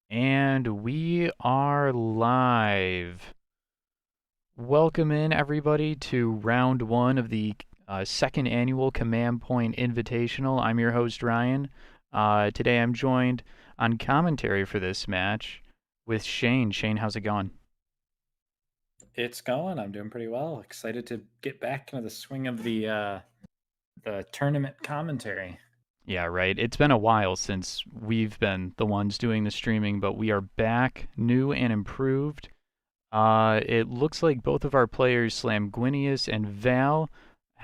And we are live. Welcome in, everybody, to round one of the second annual Command Point Invitational. I'm your host, Ryan. Today I'm joined on commentary for this match with Shane. Shane, how's it going? It's going. I'm doing pretty well. Excited to get back into the swing of the tournament commentary. Yeah, right. It's been a while since we've been the ones doing the streaming, but we are back, new and improved. It looks like both of our players, Slamguinius and Val,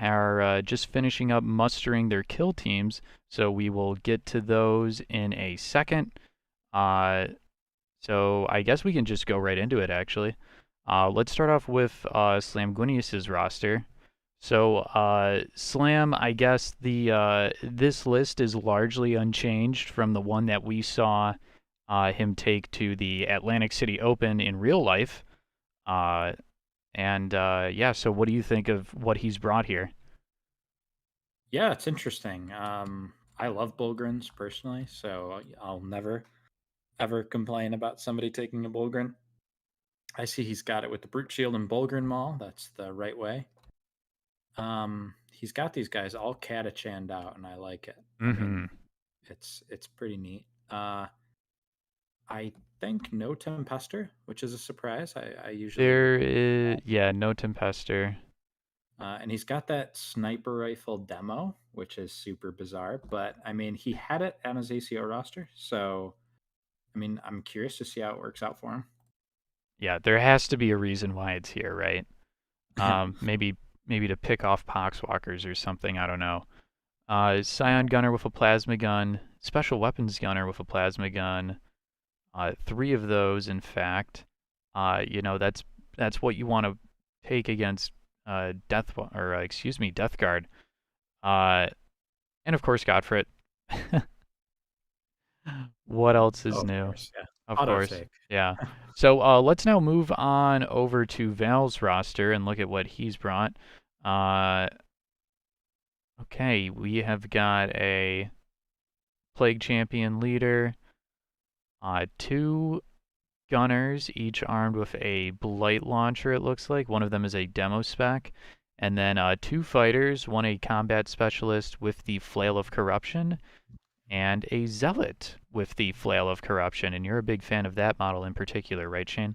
are just finishing up mustering their kill teams, so we will get to those in a second. Uh, so I guess we can just go right into it, actually. Let's start off with Slamguinius's roster. So, Slam, I guess this list is largely unchanged from the one that we saw him take to the Atlantic City Open in real life. Uh, yeah, so what do you think of what he's brought here? Yeah, it's interesting. I love Bulgrins personally, so I'll never ever complain about somebody taking a Bulgrin. I see he's got it with the Brute Shield and Bulgrin Maul. That's the right way. He's got these guys all catachanned out, and I like it. I Mm-hmm. mean, it's pretty neat. I think no Tempester, which is a surprise. I usually There is, yeah, no Tempester. and he's got that sniper rifle demo, which is super bizarre. But I mean, he had it on his ACO roster, so I mean, I'm curious to see how it works out for Yeah, there has to be a reason why it's here, right? him. Maybe to pick off poxwalkers or something. I don't know. Scion gunner with a plasma gun, special weapons gunner with a plasma gun. Three of those, in fact. That's what you want to take against Death Guard. Uh, and of course, Godfrey. What else Oh, is of new? course, yeah. Of Auto course, take. yeah. So let's now move on over to Val's roster and look at what he's brought. Uh, okay, we have got a Plague Champion leader, two gunners, each armed with a Blight launcher, it looks like. One of them is a demo spec. And then two fighters, one a combat specialist with the Flail of Corruption, and a Zealot with the Flail of Corruption. And you're a big fan of that model in particular, right, Shane?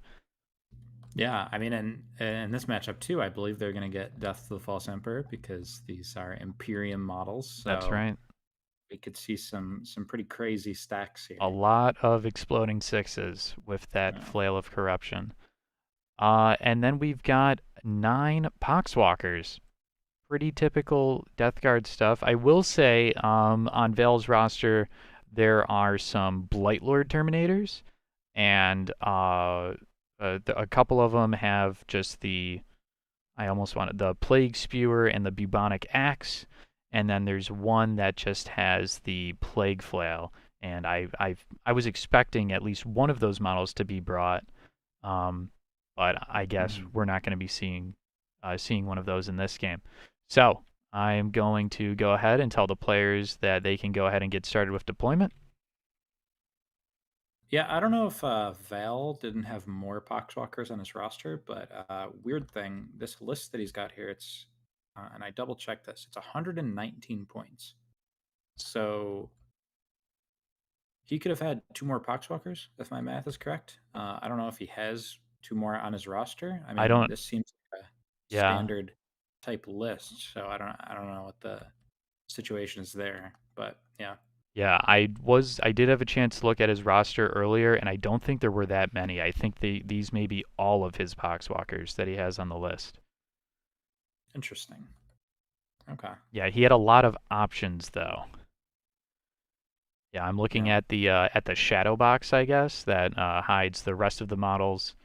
Yeah, I mean, and in this matchup too, I believe they're going to get Death to the False Emperor because these are Imperium models. That's So right. we could see some pretty crazy stacks A here. lot of exploding sixes with that Yeah. Flail of Corruption. And then we've got 9 Poxwalkers. Pretty typical Death Guard stuff. I will say, on Val's roster, there are some Blightlord Terminators, and a couple of them have just I almost wanted the Plague Spewer and the Bubonic Axe, and then there's one that just has the Plague Flail. And I was expecting at least one of those models to be brought, um, but I guess Mhm. we're not going to be seeing one of those in this game. So I am going to go ahead and tell the players that they can go ahead and get started with deployment. Yeah, I don't know if Val didn't have more Poxwalkers on his roster, but weird thing, this list that he's got here, it's and I double checked this, it's 119 points. So he could have had two more Poxwalkers, if my math is correct. I don't know if he has two more on his roster. I I mean, don't, this seems like a yeah, standard type list, so I don't know what the situation is there, but yeah. yeah. I did have a chance to look at his roster earlier, and I don't think there were that many. I think these may be all of his Poxwalkers that he has on the list. Interesting. Okay. Yeah, he had a lot of options though. Yeah, I'm looking Yeah. at the shadow box, I guess, that hides the rest of the models,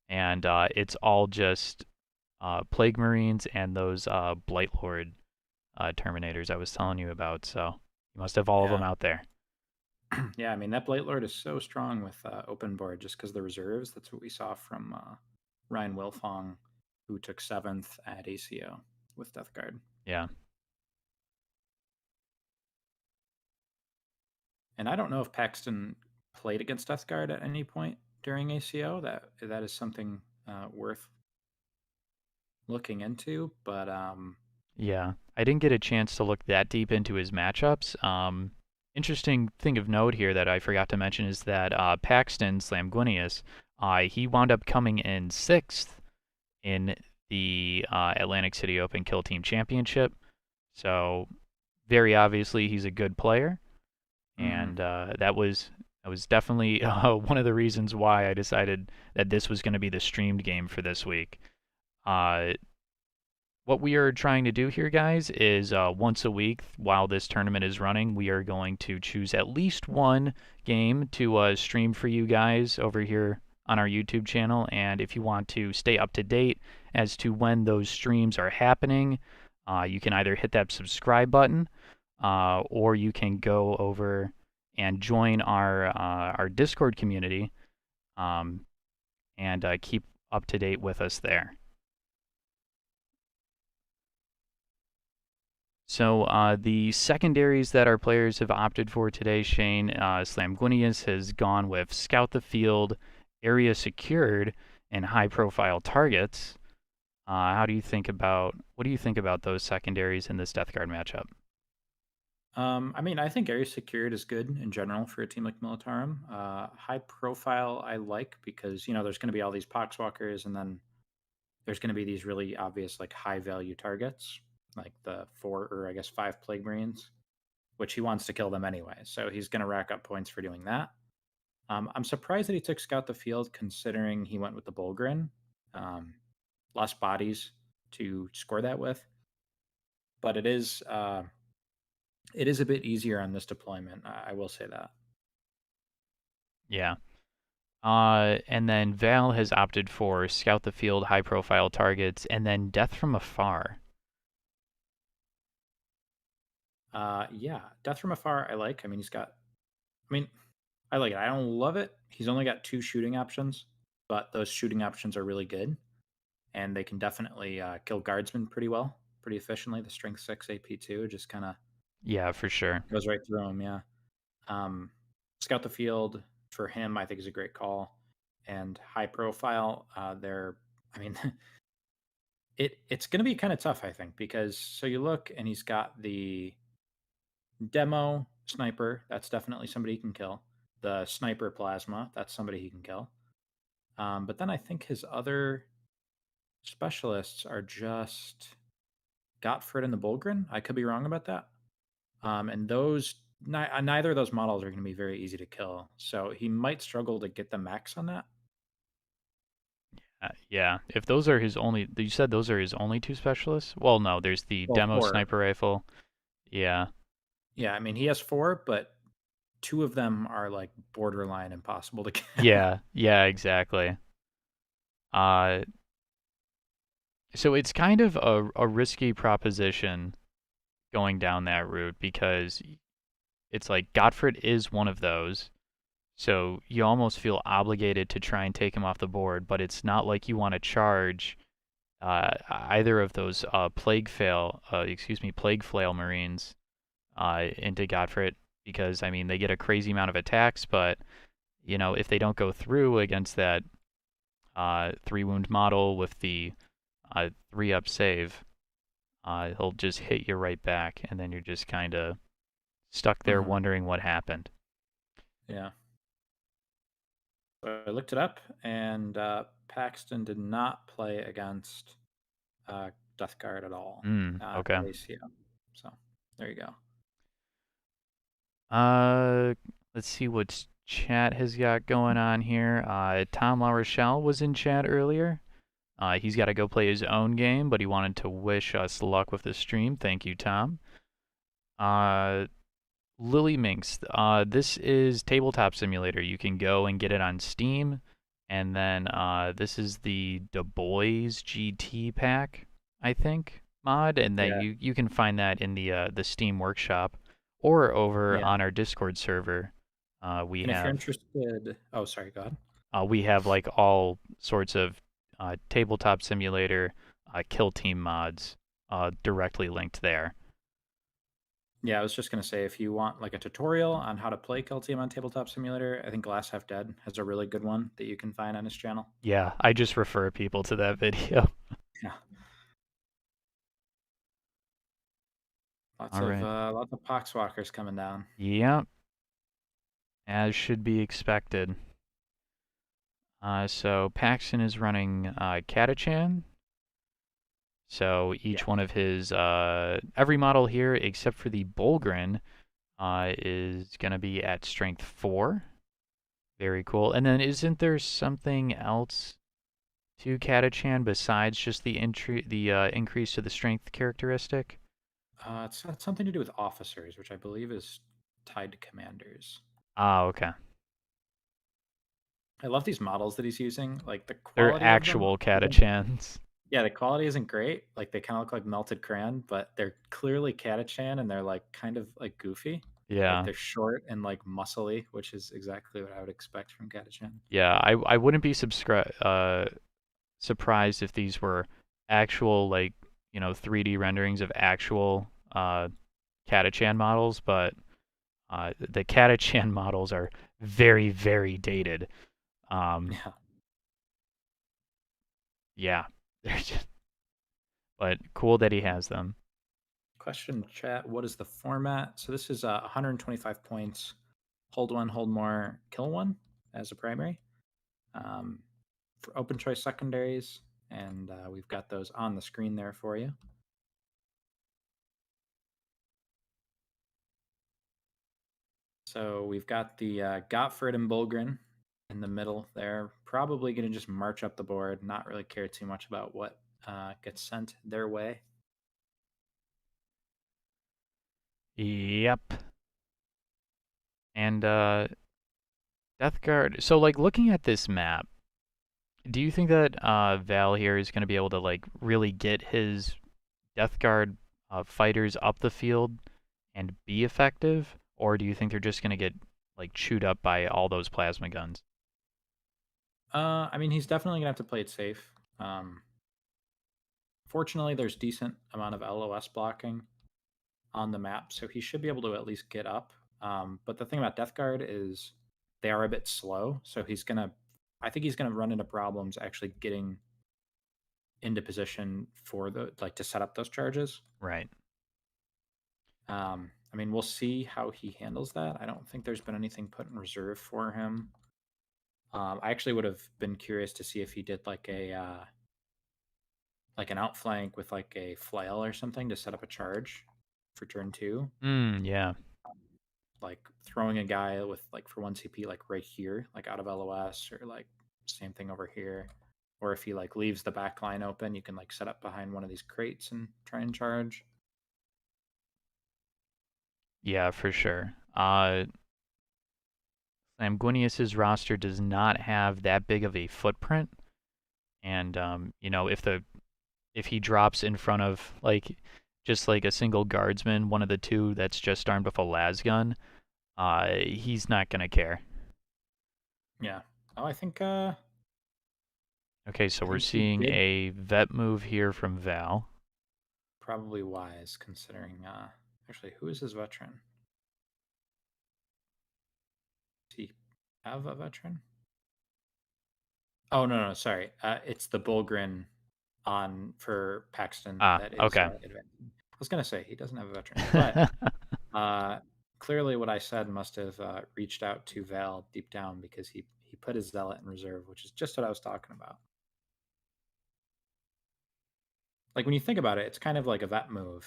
and it's all just Plague Marines and those Blight Lord Terminators I was telling you about. So you must have all of them Yeah. out there. Yeah, I mean that Blight Lord is so strong with open board just because the reserves. That's what we saw from Ryan Wilfong, who took seventh at ACO with Death Guard. Yeah. And I don't know if Paxton played against Death Guard at any point during ACO, that is something worth looking into. But Yeah, I didn't get a chance to look that deep into his matchups. Interesting thing of note here that I forgot to mention is that Paxton Slamguinius, he wound up coming in sixth in the Atlantic City Open Kill Team Championship. So very obviously he's a good player, mhm. and that was definitely one of the reasons why I decided that this was going to be the streamed game for this week. Uh, what we are trying to do here, guys, is once a week while this tournament is running, we are going to choose at least one game to stream for you guys over here on our YouTube channel. And if you want to stay up to date as to when those streams are happening, you can either hit that subscribe button or you can go over and join our Discord community um, and keep up to date with us there. So the secondaries that our players have opted for today, Shane, Slamguinius has gone with Scout the Field, Area Secured, and High-Profile Targets. What do you think about those secondaries in this Death Guard matchup? I mean, I think area secured is good in general for a team like Militarum. High profile, I like because there's going to be all these poxwalkers, and then there's going to be these really obvious like high value targets, like the 4 or I guess 5 plague marines, which he wants to kill them anyway. So he's going to rack up points for doing that. I'm surprised that he took scout the field, considering he went with the Bulgrin. Um, Less bodies to score that with, but it is a bit easier on this deployment. I will say that. Yeah. And then Val has opted for Scout the Field, High-Profile Targets, and then Death from Afar. Yeah, Death from Afar, I like. I mean, I mean, I like it. I don't love it. He's only got 2 shooting options, but those shooting options are really good, and they can definitely kill guardsmen pretty well, pretty efficiently. The strength 6 AP2 just kind of Yeah, for sure. goes right through him. Yeah. Um, Scout the field for him, I think, is a great call. And high profile, I mean, it's going to be kind of tough, I think, because so you look and he's got the demo sniper. That's definitely somebody he can kill. The sniper plasma. That's somebody he can kill. But then I think his other specialists are just Gottfried and the Bulgrin. I could be wrong about that. And neither of those models are going to be very easy to kill. So he might struggle to get the max on that. Yeah, if those are his only, you said those are his only two specialists? Well, no, there's the Well, demo four. sniper rifle. Yeah, Yeah, I mean he has 4, but 2 of them are like borderline impossible to kill. yeah, exactly. Uh, so it's kind of a risky proposition going down that route because it's like Gottfried is one of those. So you almost feel obligated to try and take him off the board, but it's not like you want to charge either of those plague flail marines into Gottfried because I mean they get a crazy amount of attacks, but if they don't go through against that 3 wound model with the 3-up save, he'll just hit you right back, and then you're just kind of stuck there Mhm. wondering what happened. Yeah. So I looked it up, and Paxton did not play against Death Guard at all Okay. at ACO. So there you go. Uh, let's see what chat has got going on here. Tom LaRochelle was in chat earlier. He's got to go play his own game, but he wanted to wish us luck with the stream. Thank you, Tom. Uh, Lily Minx, this is Tabletop Simulator. You can go and get it on Steam. And then this is the Du Bois GT pack, I think, mod. And that Yeah. you can find that in the Steam Workshop or over Yeah. on our Discord server. We And if you're have interested, oh, sorry, go ahead. we have like all sorts of Tabletop Simulator Kill Team mods directly linked there. Yeah, I was just gonna say if you want like a tutorial on how to play Kill Team on Tabletop Simulator, I think Glass Half Dead has a really good one that you can find on his channel. Yeah, I just refer people to that video. Yeah, All right. lots of poxwalkers coming down. Yep, as should be expected. So Paxton is running Catachan. So Yeah. each one of his every model here except for the Bolgren is gonna be at strength 4. Very cool. And then isn't there something else to Catachan besides just the increase to the strength characteristic? It's got something to do with officers, which I believe is tied to commanders. Ah, okay. I love these models that he's using. Like the They're quality of them actual isn't. Catachans. Yeah, the quality isn't great. Like they kind of look like melted crayon, but they're clearly Catachan and they're like kind of like goofy. Like Yeah. they're short and like muscly, which is exactly what I would expect from Catachan. Yeah, I wouldn't be surprised if these were actual, like, 3D renderings of actual Catachan models, but the Catachan models are very, very dated. Um, Yeah. yeah, they're just, but cool that he has them. Question chat: what is the format? So this is 125 points. Hold one, hold more, kill one as a primary. Um, for open choice secondaries, and we've got those on the screen there for you. So we've got the Gottfried and Bulgren in the middle there. Probably going to just march up the board, not really care too much about what gets sent their way. Yep. And Death Guard. So, like, looking at this map, do you think that Val here is going to be able to, like, really get his Death Guard fighters up the field and be effective, or do you think they're just gonna get like chewed up by all those plasma guns? I mean, he's definitely going to have to play it safe. Fortunately, there's decent amount of LOS blocking on the map, so he should be able to at least get up. But the thing about Death Guard is they are a bit slow, so I think he's gonna run into problems actually getting into position for the like to set up those charges. Right. I mean, we'll see how he handles that. I don't think there's been anything put in reserve for him. I actually would have been curious to see if he did like an outflank with like a flail or something to set up a charge for turn two. Yeah. Like throwing a guy with like for 1 CP like right here, like out of LOS, or like same thing over here. Or if he like leaves the back line open, you can like set up behind one of these crates and try and charge. Yeah, for sure. Slamguinius's roster does not have that big of a footprint, and if he drops in front of like just like a single guardsman, one of the two that's just armed with a las gun, he's not gonna care. Yeah. Oh, Okay, so I we're think he seeing did a vet move here from Val. probably wise considering actually who is his veteran? Does he have a veteran? Oh no, sorry. It's the Bulgrin on for Paxton Ah, that is okay. advancing. I was gonna say he doesn't have a veteran, but uh, clearly what I said must have reached out to Val deep down because he put his zealot in reserve, which is just what I was talking about. Like when you think about it, it's kind of like a vet move,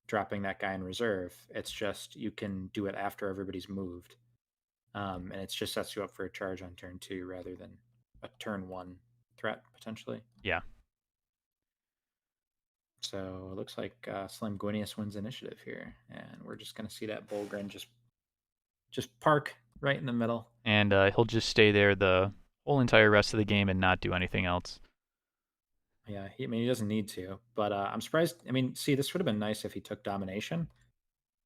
dropping that guy in reserve. It's just you can do it after everybody's moved, and it just sets you up for a charge on turn two rather than a turn one threat potentially. Yeah. So it looks like Slamguinius wins initiative here, and we're just going to see that Bulgren just park right in the middle. And he'll just stay there the whole entire rest of the game and not do anything else. Yeah, I mean he doesn't need to, but I'm surprised. I mean, see, this would have been nice if he took domination.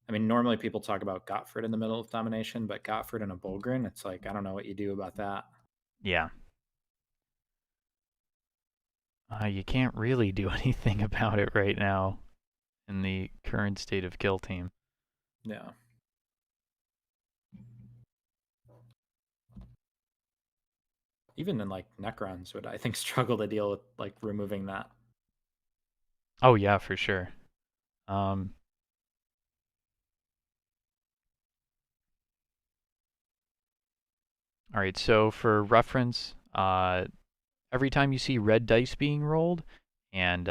I mean, normally people talk about Gottfried in the middle of domination, but Gottfried and a Bulgren, it's like I don't know what you do about that. Yeah. You can't really do anything about it right now in the current state of Kill Team. Yeah. Even in like Necrons would I think struggle to deal with like removing that. Oh yeah, for sure. Um, all right, so for reference, every time you see red dice being rolled, and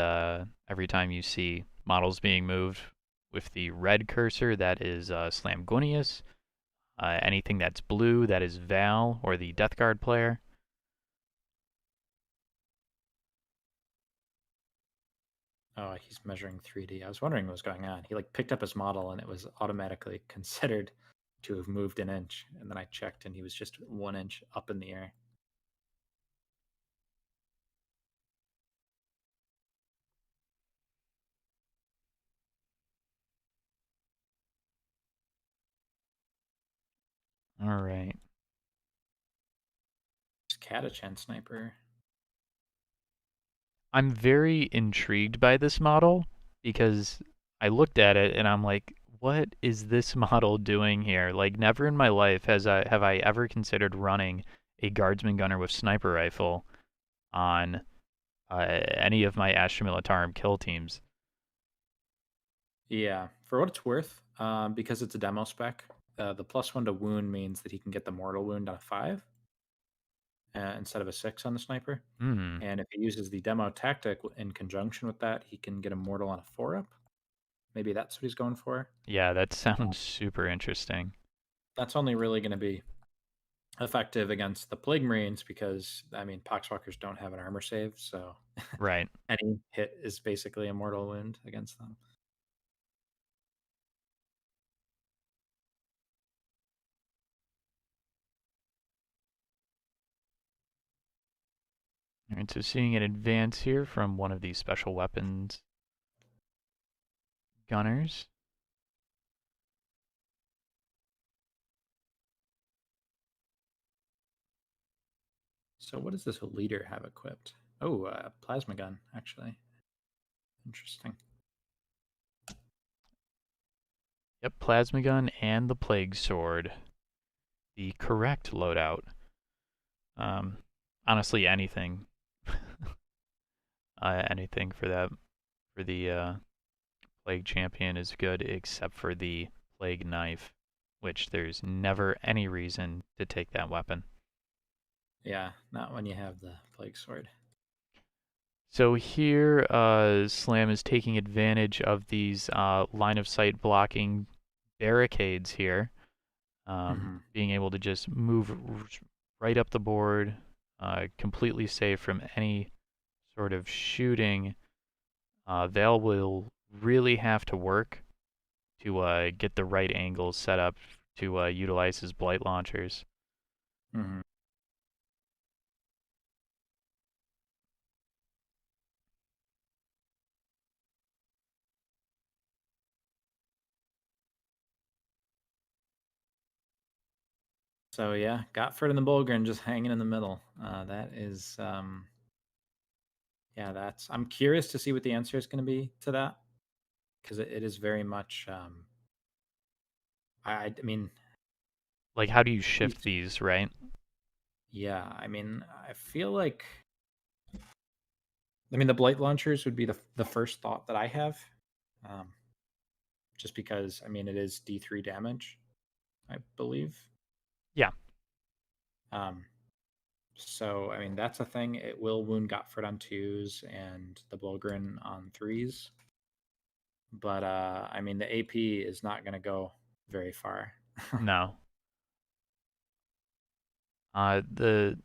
every time you see models being moved with the red cursor, that is Slamguinius. Anything that's blue, that is Val or the Death Guard player. Oh, he's measuring 3D. I was wondering what was going on. He like picked up his model and it was automatically considered to have moved an inch. And then I checked and he was just 1 inch up in the air. All right. It's Catachan sniper. I'm very intrigued by this model because I looked at it and I'm like, what is this model doing here? Like, never in my life have I ever considered running a guardsman gunner with sniper rifle on any of my Astra Militarum kill teams. Yeah, for what it's worth, because it's a demo spec, the +1 to wound means that he can get the mortal wound on a 5 instead of a 6 on the sniper. Hmm. And if he uses the demo tactic in conjunction with that, he can get a mortal on a 4 up. Maybe that's what he's going for. Yeah, that sounds super interesting. That's only really going to be effective against the Plague Marines because, I mean, Poxwalkers don't have an armor save, so Right. any hit is basically a mortal wound against them. All right, so seeing an advance here from one of these special weapons gunners. So, what does this leader have equipped? Oh, plasma gun, actually. Interesting. Yep, plasma gun and the plague sword. The correct loadout. Um, honestly, anything, anything for that for the plague champion is good, except for the plague knife, which there's never any reason to take that weapon. Yeah, not when you have the plague sword. So here, Slam is taking advantage of these line of sight blocking barricades here, being able to just move right up the board, completely safe from any sort of shooting. Vale will really have to work to get the right angles set up to utilize his blight launchers. Mm-hmm. So yeah, Gotford and the Bulgren just hanging in the middle. That is, yeah, that's. I'm curious to see what the answer is going to be to that because it is very much. I mean, Like, how do you shift he's, these, right? yeah, I mean, I feel like. I mean, the blight launchers would be the first thought that I have, um, just because I mean it is D3 damage, I believe. Yeah. Um, so I mean that's a thing. It will wound Gotford on 2s and the Bulgren on 3s. But I mean the AP is not going to go very far. No. The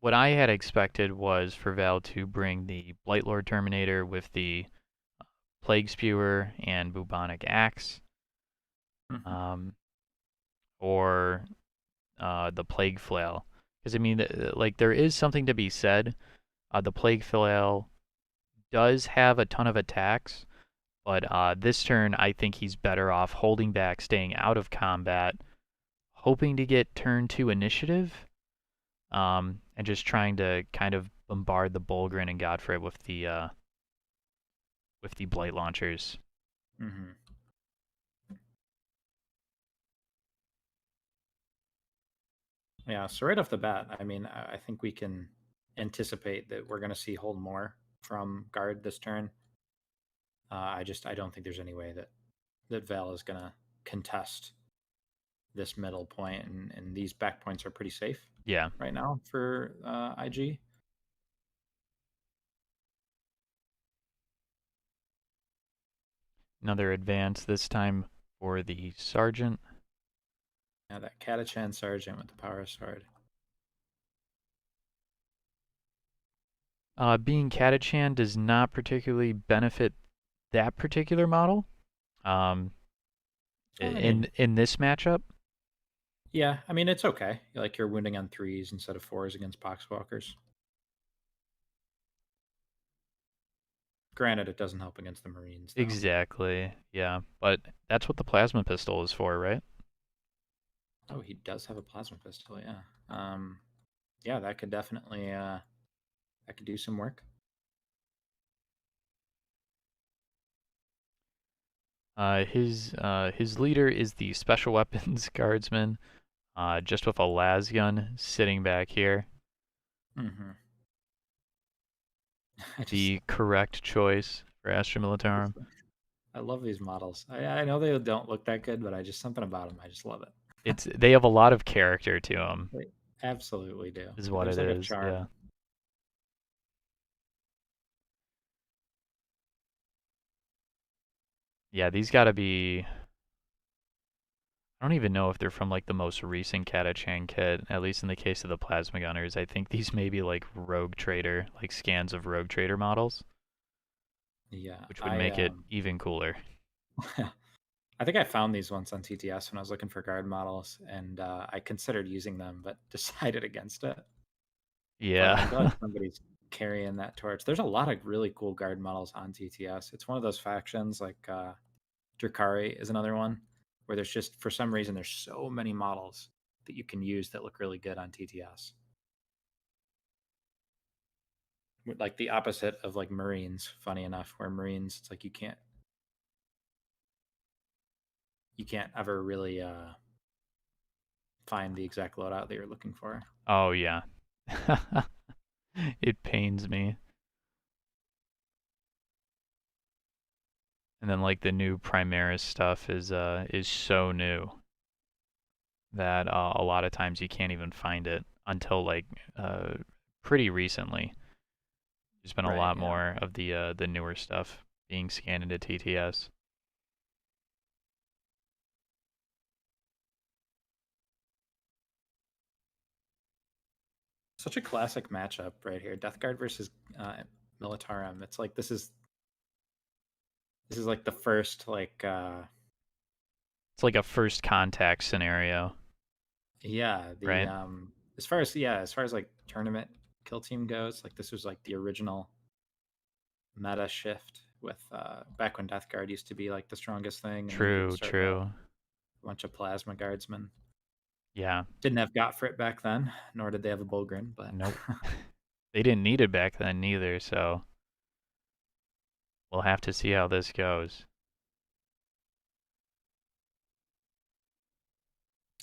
what I had expected was for Val to bring the Blightlord Terminator with the Plague Spewer and Bubonic Axe, Mhm. um, or the Plague Flail. Because I mean, like there is something to be said. The Plague Flail does have a ton of attacks, but this turn I think he's better off holding back, staying out of combat, hoping to get turn 2 initiative, and just trying to kind of bombard the Bulgren and Godfrey with the blight launchers. Mhm. Yeah, so right off the bat, I mean, I think we can anticipate that we're going to see hold more from guard this turn. I don't think there's any way that Val is going to contest this middle point, and these back points are pretty safe Yeah. right now for IG. Another advance, this time for the sergeant. Yeah, that Catachan Sergeant with the Power Sword. Being Catachan does not particularly benefit that particular model. Um, I mean, in this matchup, yeah, I mean it's okay. Like you're wounding on threes instead of fours against Poxwalkers. Granted, it doesn't help against the Marines though. exactly. Yeah, but that's what the plasma pistol is for, right? Oh, he does have a plasma pistol. Yeah. Yeah, that could definitely that could do some work. His leader is the special weapons guardsman, just with a las gun sitting back here. Mm-hmm. I just The correct choice for Astra Militarum. I love these models. I know they don't look that good, but I just something about them. I just love it. They have a lot of character to them, They absolutely do. is what There's it like a is. Yeah. charm. Yeah, these gotta be. I don't even know if they're from like the most recent Catachan kit, at least in the case of the plasma gunners. I think these may be like Rogue Trader, like scans of Rogue Trader models, Yeah, which would make it um even cooler. I think I found these once on TTS when I was looking for guard models, and I considered using them, but decided against it. But I'm glad Yeah. somebody's carrying that torch. There's a lot of really cool guard models on TTS. It's one of those factions like Drakari is another one where there's just for some reason there's so many models that you can use that look really good on TTS. Like the opposite of like Marines, funny enough, where Marines it's like you can't ever really find the exact loadout that you're looking for. Oh yeah. It pains me. And then like the new Primaris stuff is so new that a lot of times you can't even find it until like uh pretty recently. There's been a Right, lot yeah. more of the newer stuff being scanned into TTS. Such a classic matchup right here. Death Guard versus Militarum. It's like this is like the first like It's like a first contact scenario, yeah, the right? as far as like tournament kill team goes, like this was like the original meta shift with back when Death Guard used to be like the strongest thing, and then you would True, start to have true. a bunch of plasma guardsmen. Yeah. Didn't have Gottfried back then, nor did they have a Bulgrin, but Nope. They didn't need it back then neither, so we'll have to see how this goes.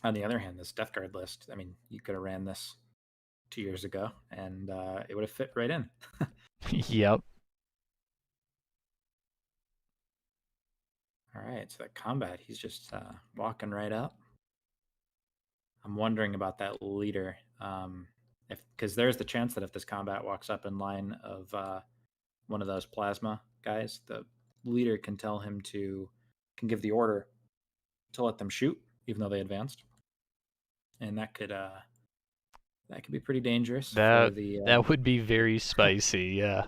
on the other hand, this Death Guard list, I mean, you could have ran this 2 years ago, and it would have fit right in. Yep. All right, so that combat, he's just walking right up. I'm wondering about that leader, if because there's the chance that if this combat walks up in line of one of those plasma guys, the leader can give the order to let them shoot, even though they advanced, and that could be pretty dangerous for That the. that would be very spicy, yeah.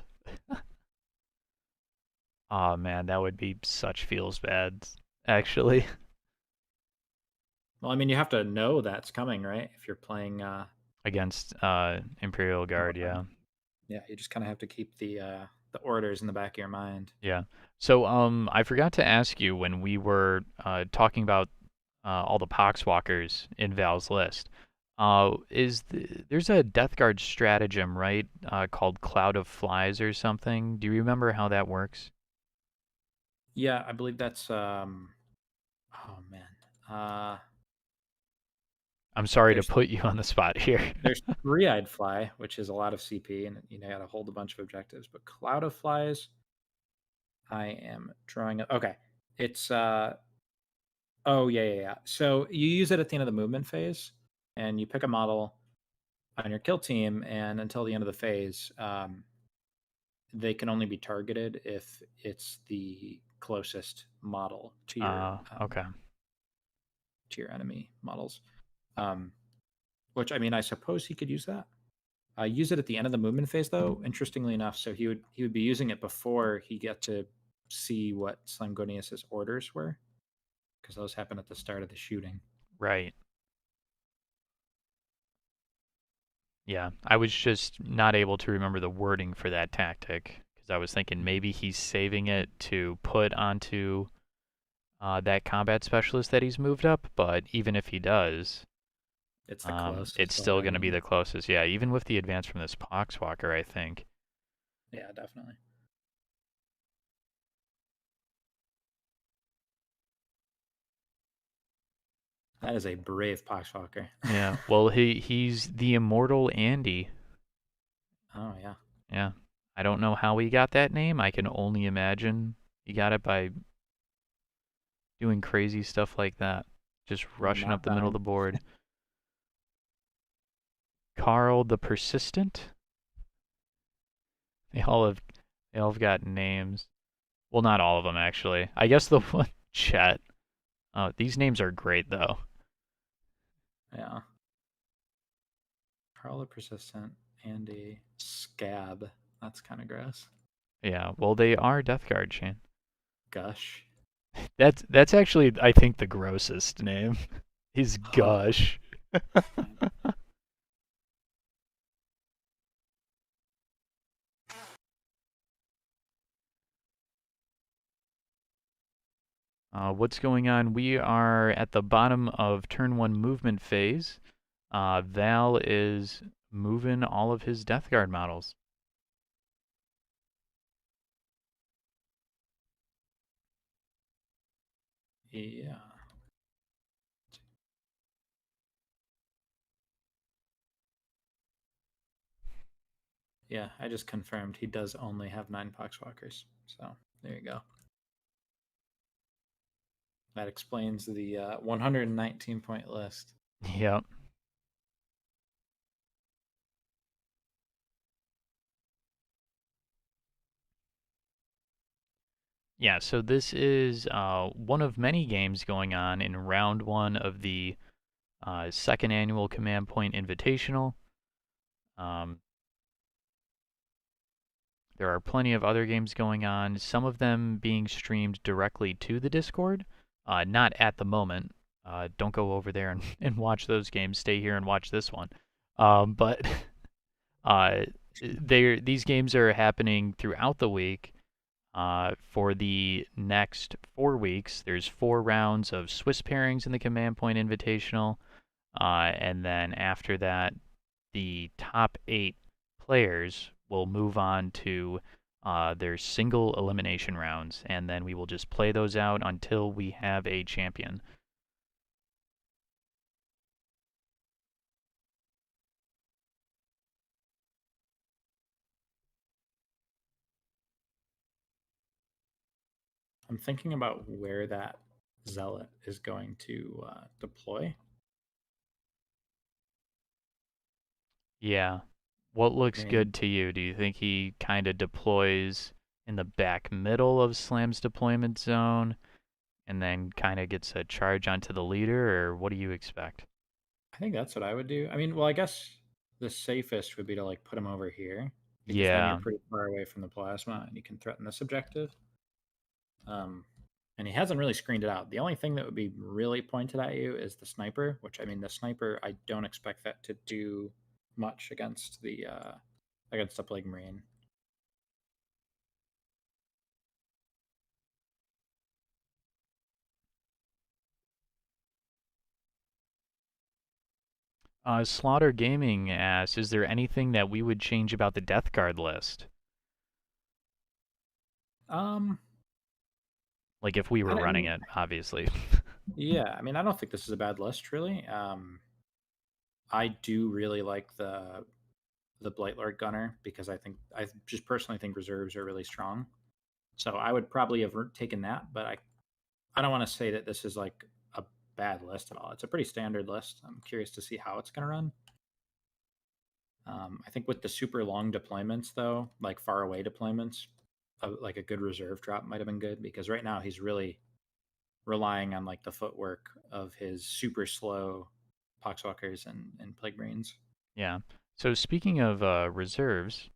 Oh man, that would be such feels bad, actually. Well, I mean, you have to know that's coming, right? If you're playing Against Imperial Guard, Military. yeah. Yeah, you just kind of have to keep the orders in the back of your mind. Yeah. So I forgot to ask you when we were talking about all the Poxwalkers in Val's list. There's a Death Guard stratagem, right? Called Cloud of Flies or something. Do you remember how that works? Yeah, I believe that's oh man. Uh I'm sorry to There's put you on the spot here. there's three-eyed fly, which is a lot of CP, and you know, got to hold a bunch of objectives. But cloud of flies, I am drawing it. Okay, it's oh yeah. So you use it at the end of the movement phase, and you pick a model on your kill team, and until the end of the phase, they can only be targeted if it's the closest model Okay. to your enemy models. Um, which I mean, I suppose he could use that. Use it at the end of the movement phase, though. Interestingly enough, so he would be using it before he get to see what Slamguinius's orders were, because those happen at the start of the shooting. Right. Yeah. I was just not able to remember the wording for that tactic because I was thinking Mhm. maybe he's saving it to put onto that combat specialist that he's moved up. But even if he does, It's the closest it's one, still right? going to be the closest. Yeah. Even with the advance from this Poxwalker, I think. Yeah, definitely. That is a brave Poxwalker. Yeah. Well, he's the immortal Andy. Oh yeah, Yeah. I don't know how he got that name. I can only imagine he got it by doing crazy stuff like that. Just rushing up not the middle of dying. the board. Carl the Persistent. They all have they all have got names. Well, not all of them actually. I guess the one Chet. Oh, these names are great though. Yeah, Carl the Persistent, Andy, Scab. That's kind of gross. Yeah, well they are Death Guard, Shane. Gush. That's actually I think the grossest name. Is Huh. Gush. What's going on? We are at the bottom of turn one movement phase. Val is moving all of his Death Guard models. Yeah. Yeah, I just confirmed he does only have 9 Poxwalkers. So there you go. That explains the 119 point list. Yep. Yeah, so this is one of many games going on in round one of the second annual Command Point Invitational. Um, there are plenty of other games going on, some of them being streamed directly to the Discord. Not at the moment. Don't go over there and, and watch those games. Stay here and watch this one. But uh, these games are happening throughout the week. For the next 4 weeks, there's 4 rounds of Swiss pairings in the Command Point Invitational. And then after that, the top 8 players will move on to their single elimination rounds. And then we will just play those out until we have a champion. I'm thinking about where that zealot is going to deploy. Yeah. What I looks mean, good to you? Do you think he kind of deploys in the back middle of Slam's deployment zone and then kind of gets a charge onto the leader, or what do you expect? I think that's what I would do. I mean, well, I guess the safest would be to like put him over here because then you're Yeah. pretty far away from the plasma and you can threaten this objective. Um, and he hasn't really screened it out. The only thing that would be really pointed at you is the sniper, which I mean, the sniper, I don't expect that to do much against a plague marine. Slaughter Gaming asks, is there anything that we would change about the Death Guard list? Um, Like if we I were running don't. it, obviously. Yeah, I mean, I don't think this is a bad list, really. I do really like the Blight Lord Gunner because I just personally think reserves are really strong. So I would probably have taken that, but I don't want to say that this is like a bad list at all. It's a pretty standard list. I'm curious to see how it's going to run. I think with the super long deployments, though, like far away deployments, like a good reserve drop might have been good because right now he's really relying on like the footwork of his super slow Poxwalkers and Plague Marines. Yeah. So speaking of reserves,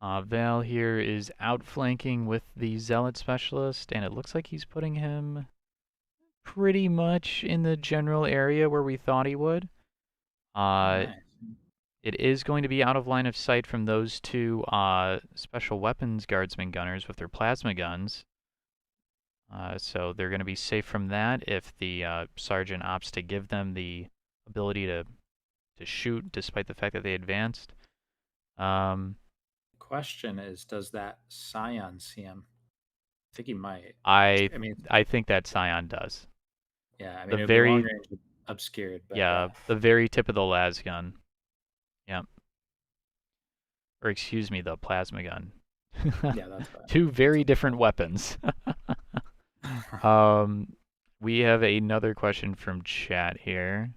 Val here is outflanking with the Zealot Specialist, and it looks like he's putting him pretty much in the general area where we thought he would. Oh, Uh, nice. it is going to be out of line of sight from those two special weapons guardsman gunners with their plasma guns. So they're going to be safe from that if the sergeant opts to give them the ability to shoot despite the fact that they advanced. Um, Question is, does that Scion see him? I think he might. I I mean, I think that Scion does. yeah. I The mean, it would be long very range obscured, but Yeah, yeah, the very tip of the las gun. Yeah, or excuse me, the plasma gun. yeah, that's fine. Two That's very different weapons. fine. um, we have another question from chat here.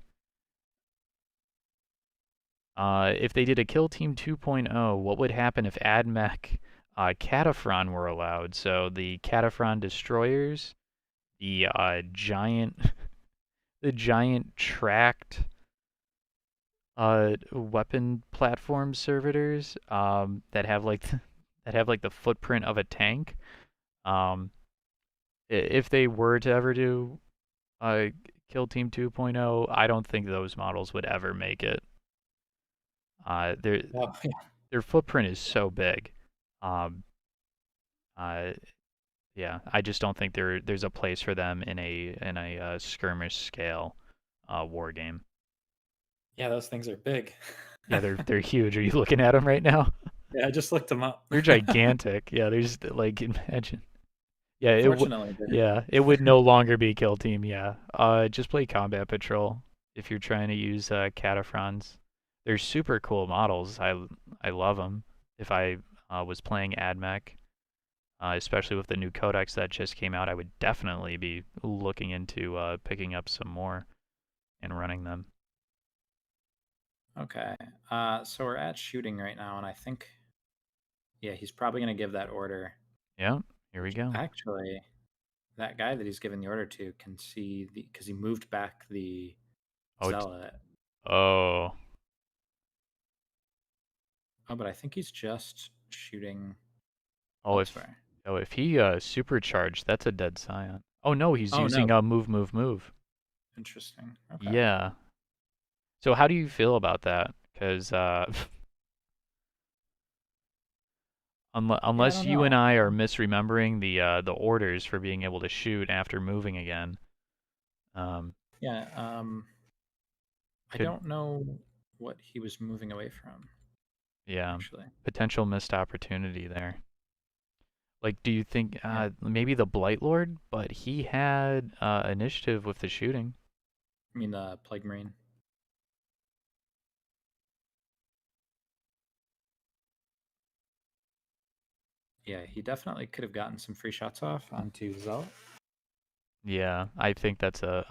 If they did a Kill Team 2.0, what would happen if AdMech Cataphren were allowed? So the Cataphren destroyers, the giant, the giant tracked weapon platform servitors that have like that have like the footprint of a tank. Um, if they were to ever do Kill Team 2.0, I don't think those models would ever make it. Their Oh, yeah. their footprint is so big. Um, uh, yeah, I just don't think there's a place for them in a skirmish scale war game. Yeah, those things are big. Yeah, they're huge. Are you looking at them right now? Yeah, I just looked them up. They're gigantic. Yeah, there's like imagine. Yeah, Unfortunately, it would no longer be Kill Team. Yeah, just play Combat Patrol if you're trying to use Cataphrons. They're super cool models. I love them. If I was playing AdMech, especially with the new codex that just came out, I would definitely be looking into picking up some more and running them. okay. So we're at shooting right now, and I think, yeah, he's probably going to give that order. Yeah, here we Which go. actually, that guy that he's giving the order to can see the because he moved back the Oh, zealot. oh, Oh, but I think he's just shooting oh! elsewhere. If he supercharged, that's a dead scion. Oh no, he's Oh using no, a move. interesting. Okay. Yeah. So how do you feel about that? Because Yeah, I unless don't you and know. I are misremembering the orders for being able to shoot after moving again, um, Yeah, I could don't know what he was moving away from yeah, actually. potential missed opportunity there. Like, do you think Yeah, maybe the Blight Lord, but he had initiative with the shooting. I mean the plague marine. Yeah, he definitely could have gotten some free shots off onto zealot. Yeah, I think that's a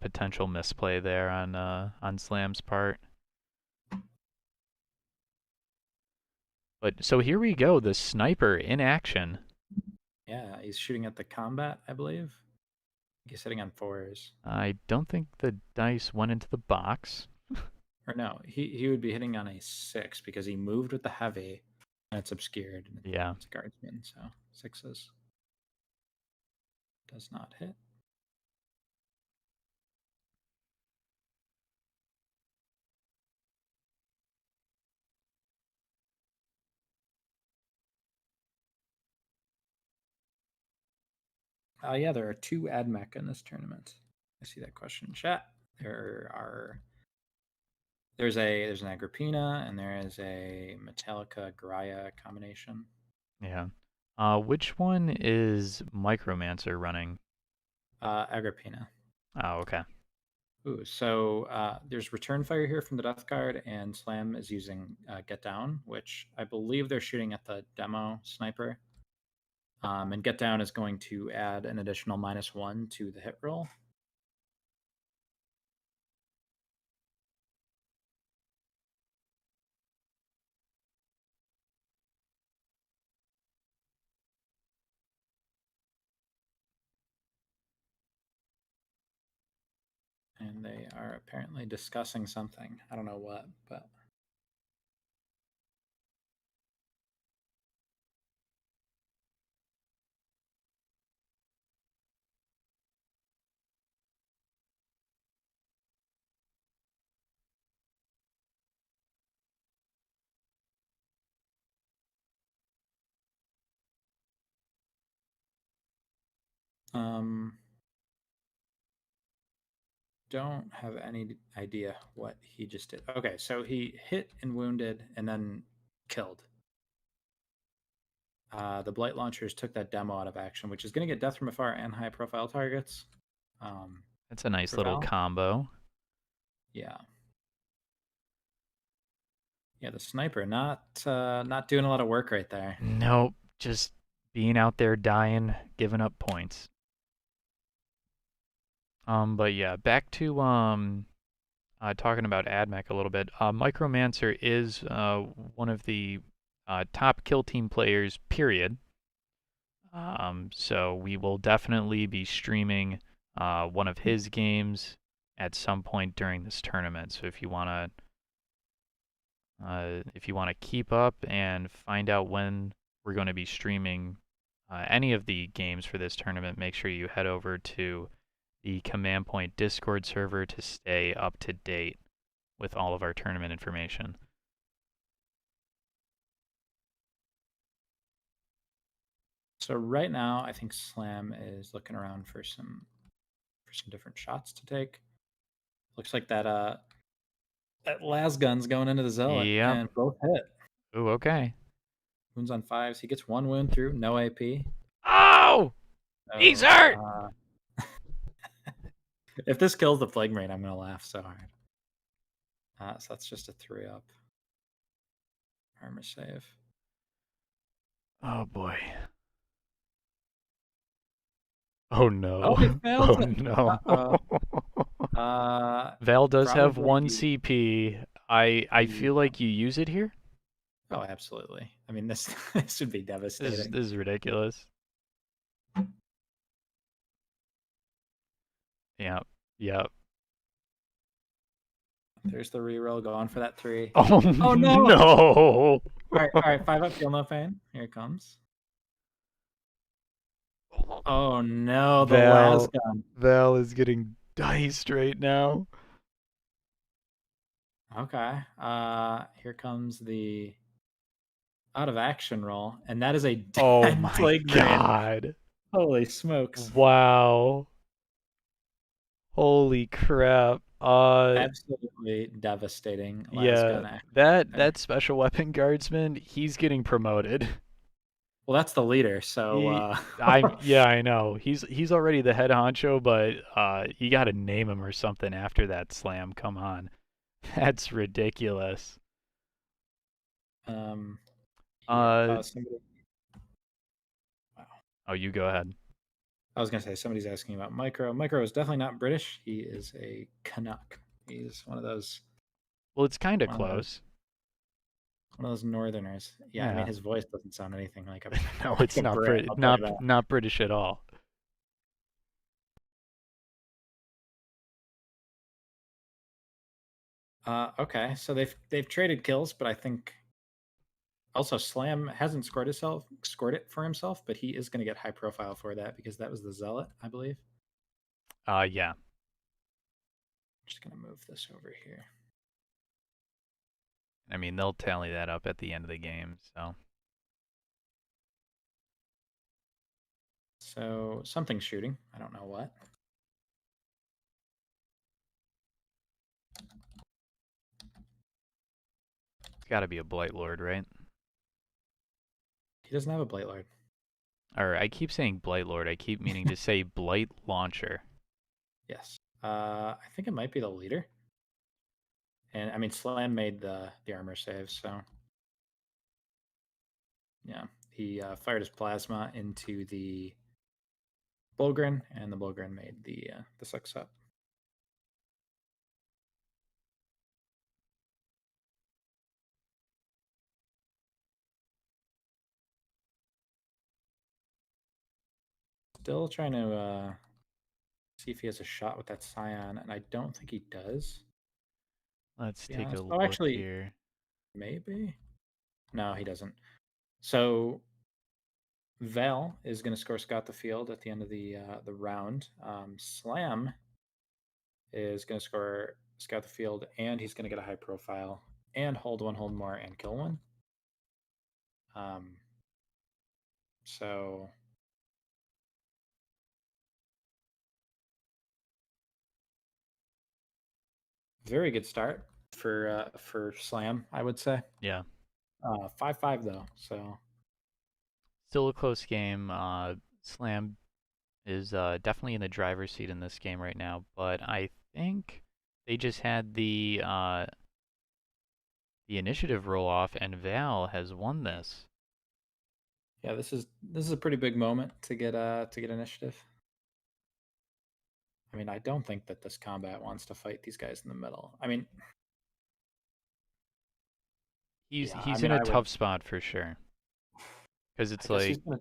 potential misplay there on Slam's part. But so here we go, the sniper in action. Yeah, he's shooting at the combat, I believe. He's sitting on fours. I don't think the dice went into the box. Or no, he would be hitting on a six because he moved with the heavy and it's obscured and Yeah. it's a guardsman, so sixes does not hit. Yeah, there are two AdMech in this tournament. I see that question in chat. There are there's an Agrippina and there is a Metallica Graya combination. Yeah. Which one is Micromancer running? Agrippina. Oh, okay. Ooh, so there's return fire here from the Death Guard, and Slam is using Get Down, which I believe they're shooting at the demo sniper. And Get Down is going to add an additional -1 to the hit roll. And they are apparently discussing something. I don't know what, but um, don't have any idea what he just did. Okay, so he hit and wounded and then killed. The Blight Launchers took that demo out of action, which is going to get death from afar and high profile targets. That's a nice For little Val. combo. Yeah. Yeah, the sniper not doing a lot of work right there. Nope, just being out there dying, giving up points. But yeah, back to talking about AdMech a little bit. Micromancer is one of the top kill team players, period. So we will definitely be streaming one of his games at some point during this tournament. So if you want to keep up and find out when we're going to be streaming any of the games for this tournament, make sure you head over to the Command Point Discord server to stay up to date with all of our tournament information. So right now, I think Slam is looking around for some different shots to take. Looks like that las gun's going into the zealot, Yep. and both hit. Ooh, okay. Wounds on 5s. He gets 1 wound through, no AP. Oh! He's So hurt! if this kills the Plague Marine, I'm gonna laugh so hard. So that's just a 3-up armor save. Oh boy. Oh no. Oh, he fails Oh it. no. Val does have Probably. 1 CP. I feel like you use it here. Oh, absolutely. I mean, this this would be devastating. This is ridiculous. Yep. Yep. There's the reroll going for that 3. Oh, Oh no! no. All right, 5-up, feel no pain. Here it comes. Oh no, the las gun. Val is getting diced right now. Okay. Here comes the out of action roll, and that is a Oh dead my Plague Marine. god. Holy smokes. Wow. Holy crap. Absolutely devastating las Yeah, gun action that there. special weapon guardsman, he's getting promoted. Well, that's the leader, so I know. He's already the head honcho, but you got to name him or something after that slam. Come on. That's ridiculous. yeah. Uh Somebody. Wow. oh, you go ahead. I was gonna say somebody's asking about Micro. Micro is definitely not British. He is a Canuck. He's one of those Well, it's kind of one of those close. one of those Northerners. Yeah, I mean Yeah. his voice doesn't sound anything like a No, like it's a not Brit. I'll tell you that. not British at all. Okay, so they've traded kills, but I think also Slam hasn't scored it for himself, but he is going to get high profile for that because that was the Zealot, I believe. Yeah. I'm just going to move this over here. I mean, they'll tally that up at the end of the game, so. So something's shooting. I don't know what. It's got to be a Blight Lord, right? He doesn't have a Blight Lord. Or I keep saying Blight Lord. I keep meaning to say Blight Launcher. Yes. I think it might be the leader. And I mean, Slam made the armor save, so yeah, he fired his plasma into the Bulgrin, and the Bulgrin made the 6-up. Still trying to see if he has a shot with that Scion, and I don't think he does. Let's To be take a honest, oh, look actually, here. maybe. No, he doesn't. So Val is going to score Scott the Field at the end of the round. Slam is going to score Scout the Field, and he's going to get a high profile and hold more, and kill one. Um, so very good start for Slam, I would say. Yeah. 5-5 though, so Still a close game. Slam is definitely in the driver's seat in this game right now, but I think they just had the initiative roll off, and Val has won this. yeah, this is a pretty big moment to get initiative. I mean, I don't think that this combat wants to fight these guys in the middle. I mean, He's yeah, I he's mean, in a I would. tough spot for sure, because I it's guess like he's gonna.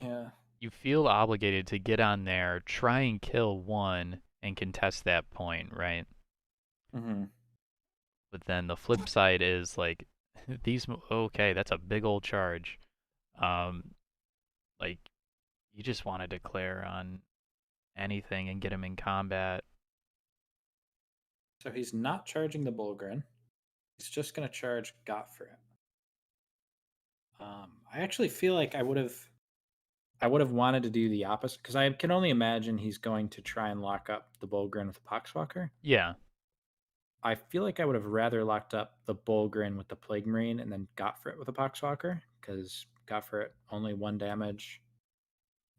Yeah. you feel obligated to get on there, try and kill one, and contest that point, right? Hmm. But then the flip side is like okay, that's a big old charge. Um, like you just want to declare on anything and get him in combat. So he's not charging the Bulgrin. He's just gonna charge Gottfried. I actually feel like I would have wanted to do the opposite because I can only imagine he's going to try and lock up the Bulgrin with the Poxwalker. Yeah, I feel like I would have rather locked up the Bulgrin with the Plague Marine and then Gottfried with a Poxwalker because Gottfried only 1 damage,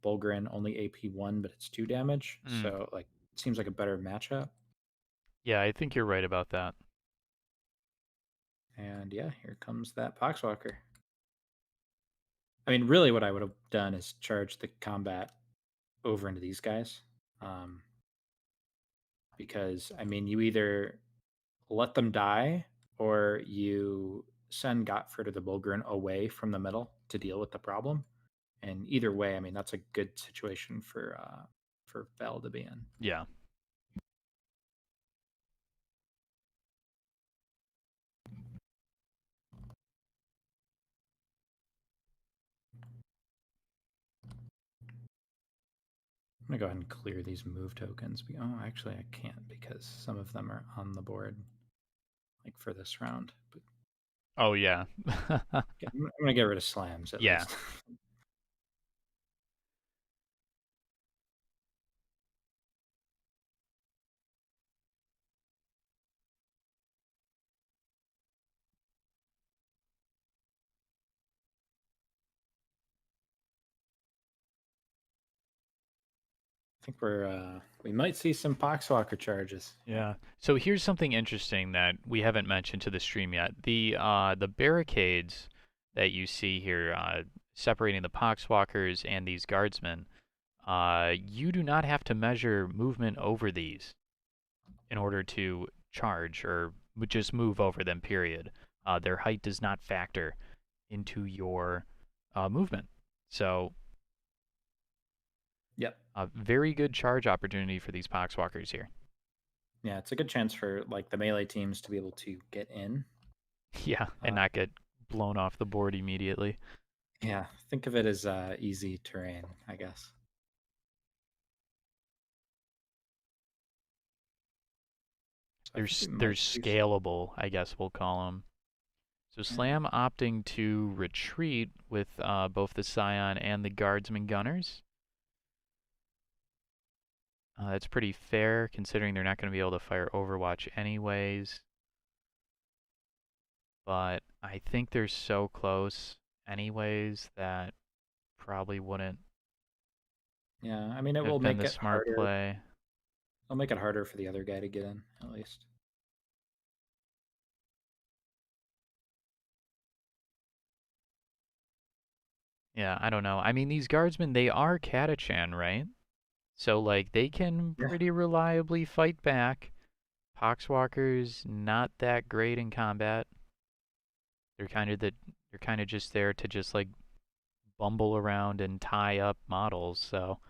Bulgrin only AP 1, but it's 2 damage. mm, So like it seems like a better matchup. yeah, I think you're right about that. And yeah, here comes that Poxwalker. I mean, really, what I would have done is charge the combat over into these guys, um, because I mean, you either let them die or you send Gottfried or the Bulgrin away from the middle to deal with the problem. And either way, I mean, that's a good situation for Val to be in. Yeah. I'm gonna go ahead and clear these move tokens. Oh, actually, I can't because some of them are on the board, like for this round. But Oh yeah. yeah, I'm gonna get rid of slams at Yeah. least. I think we might see some Poxwalker charges. Yeah. Yeah. So here's something interesting that we haven't mentioned to the stream yet. The barricades that you see here, separating the poxwalkers and these guardsmen, you do not have to measure movement over these in order to charge or just move over them. Period. Their height does not factor into your movement. So Yep. a very good charge opportunity for these poxwalkers here. Yeah, it's a good chance for like the melee teams to be able to get in. Yeah, and Uh, not get blown off the board immediately. yeah, think of it as easy terrain, I guess. So I think we They're might see. scalable, I guess we'll call them. So Yeah. Slam opting to retreat with both the Scion and the Guardsman Gunners. That's pretty fair considering they're not going to be able to fire Overwatch anyways. But I think they're so close anyways that probably wouldn't Yeah, I mean it have will been make the it smart harder. play. I'll make it harder for the other guy to get in, at least. Yeah, I don't know. I mean, these guardsmen, they are Catachan, right? So, like, they can Yeah. pretty reliably fight back. Poxwalkers, not that great in combat. They're kind of just there to just, like, bumble around and tie up models, so.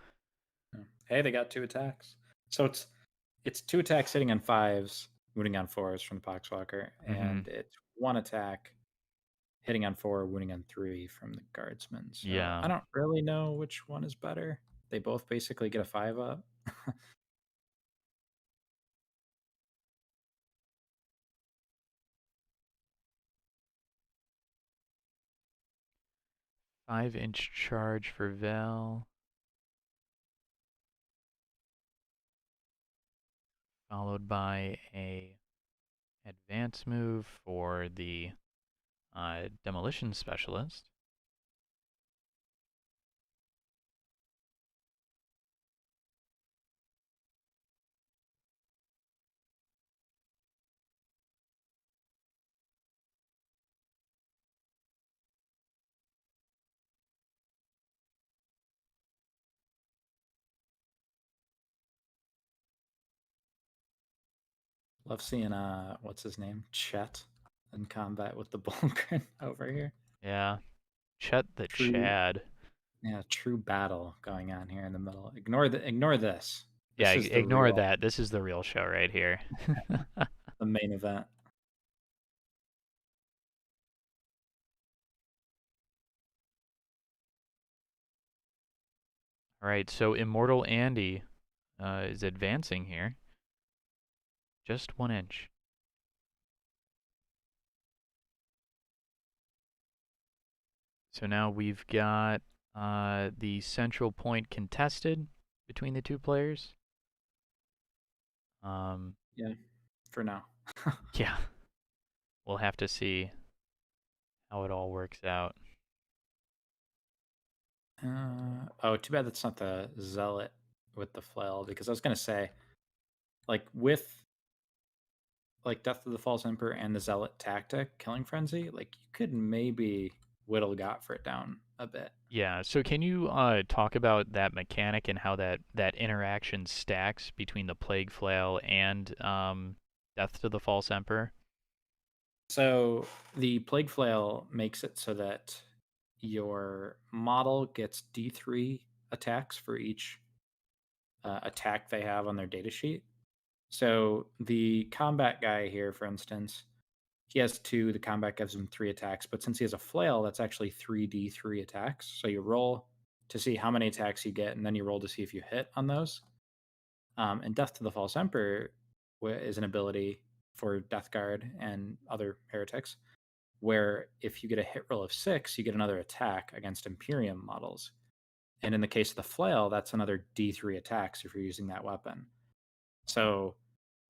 Hey, they got 2 attacks. So it's 2 attacks hitting on 5s, wounding on 4s from the Poxwalker, Mm-hmm. and it's 1 attack hitting on 4, wounding on 3 from the Guardsman. So Yeah. I don't really know which one is better. They both basically get a 5 up. 5-inch charge for Val, followed by a advance move for the demolition specialist. Love seeing what's his name? Chet in combat with the Bulgrin over here. Yeah. Chet the True Chad. true battle going on here in the middle. Ignore this. Yeah, This is the ignore real that. This is the real show right here. the main event. All right, so Immortal Andy is advancing here. Just 1 inch. So now we've got the central point contested between the two players. Um, Yeah, for now. yeah, we'll have to see how it all works out. Oh, too bad that's not the zealot with the flail, because I was gonna say, like with like Death of the False Emperor and the zealot tactic, killing frenzy, like you could maybe whittle Gottfried down a bit. Yeah, so can you talk about that mechanic and how that interaction stacks between the Plague Flail and Death to the False Emperor? So the Plague Flail makes it so that your model gets D3 attacks for each attack they have on their datasheet. So the combat guy here, for instance, he has 2. The combat gives him 3 attacks, but since he has a flail, that's actually 3d3 attacks. So you roll to see how many attacks you get, and then you roll to see if you hit on those. And Death to the False Emperor is an ability for Death Guard and other heretics, where if you get a hit roll of 6, you get another attack against Imperium models. And in the case of the flail, that's another D3 attacks if you're using that weapon. So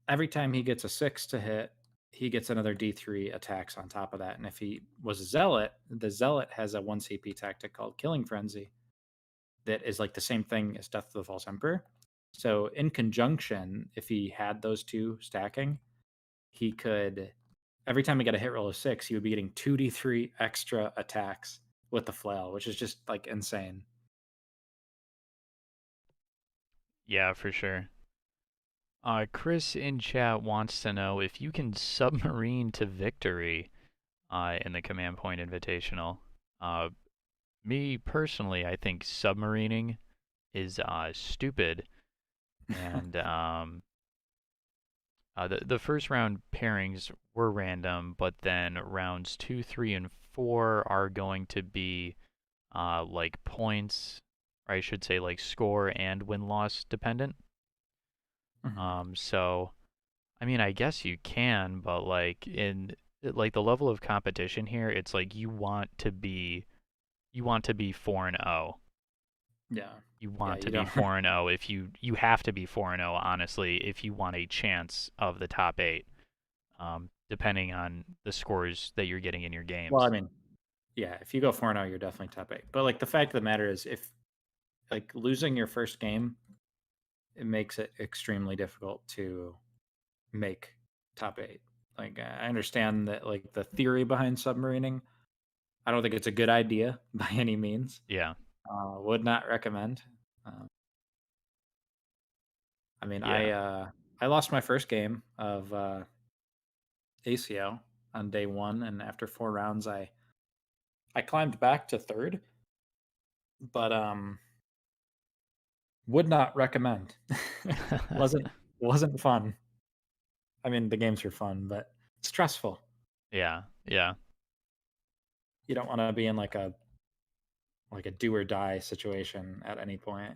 every time he gets a 6 to hit, he gets another D3 attacks on top of that. And if he was a zealot, the zealot has a 1 CP tactic called Killing Frenzy that is like the same thing as Death of the False Emperor. So in conjunction, if he had those 2 stacking, he could every time he got a hit roll of 6, he would be getting 2d3 extra attacks with the flail, which is just like insane. Yeah, for sure. Chris in chat wants to know if you can submarine to victory in the Command Point Invitational. Uh, Me personally, I think submarining is stupid, and the first round pairings were random, but then rounds 2, 3, and 4 are going to be like points, or I should say like score and win-loss dependent. Mhm. So I mean, I guess you can, but like the level of competition here, it's like you want to be 4 and 0. Yeah. You Yeah, want to you be don't 4 and 0 if you have to be 4 and 0 honestly if you want a chance of the top 8. Depending on the scores that you're getting in your Well, I games. mean, yeah, if you go 4-0, you're definitely top 8. But like the fact of the matter is if like losing your first game it makes it extremely difficult to make top eight. Like I understand that like the theory behind submarining. I don't think it's a good idea by any means. Yeah. Would not recommend. Uh, I mean, Yeah. I lost my first game of ACO on day one, and after 4 rounds, I climbed back to third, but would not recommend. Wasn't fun. I mean, the games are fun, but stressful. Yeah. Yeah. You don't want to be in like a do or die situation at any point.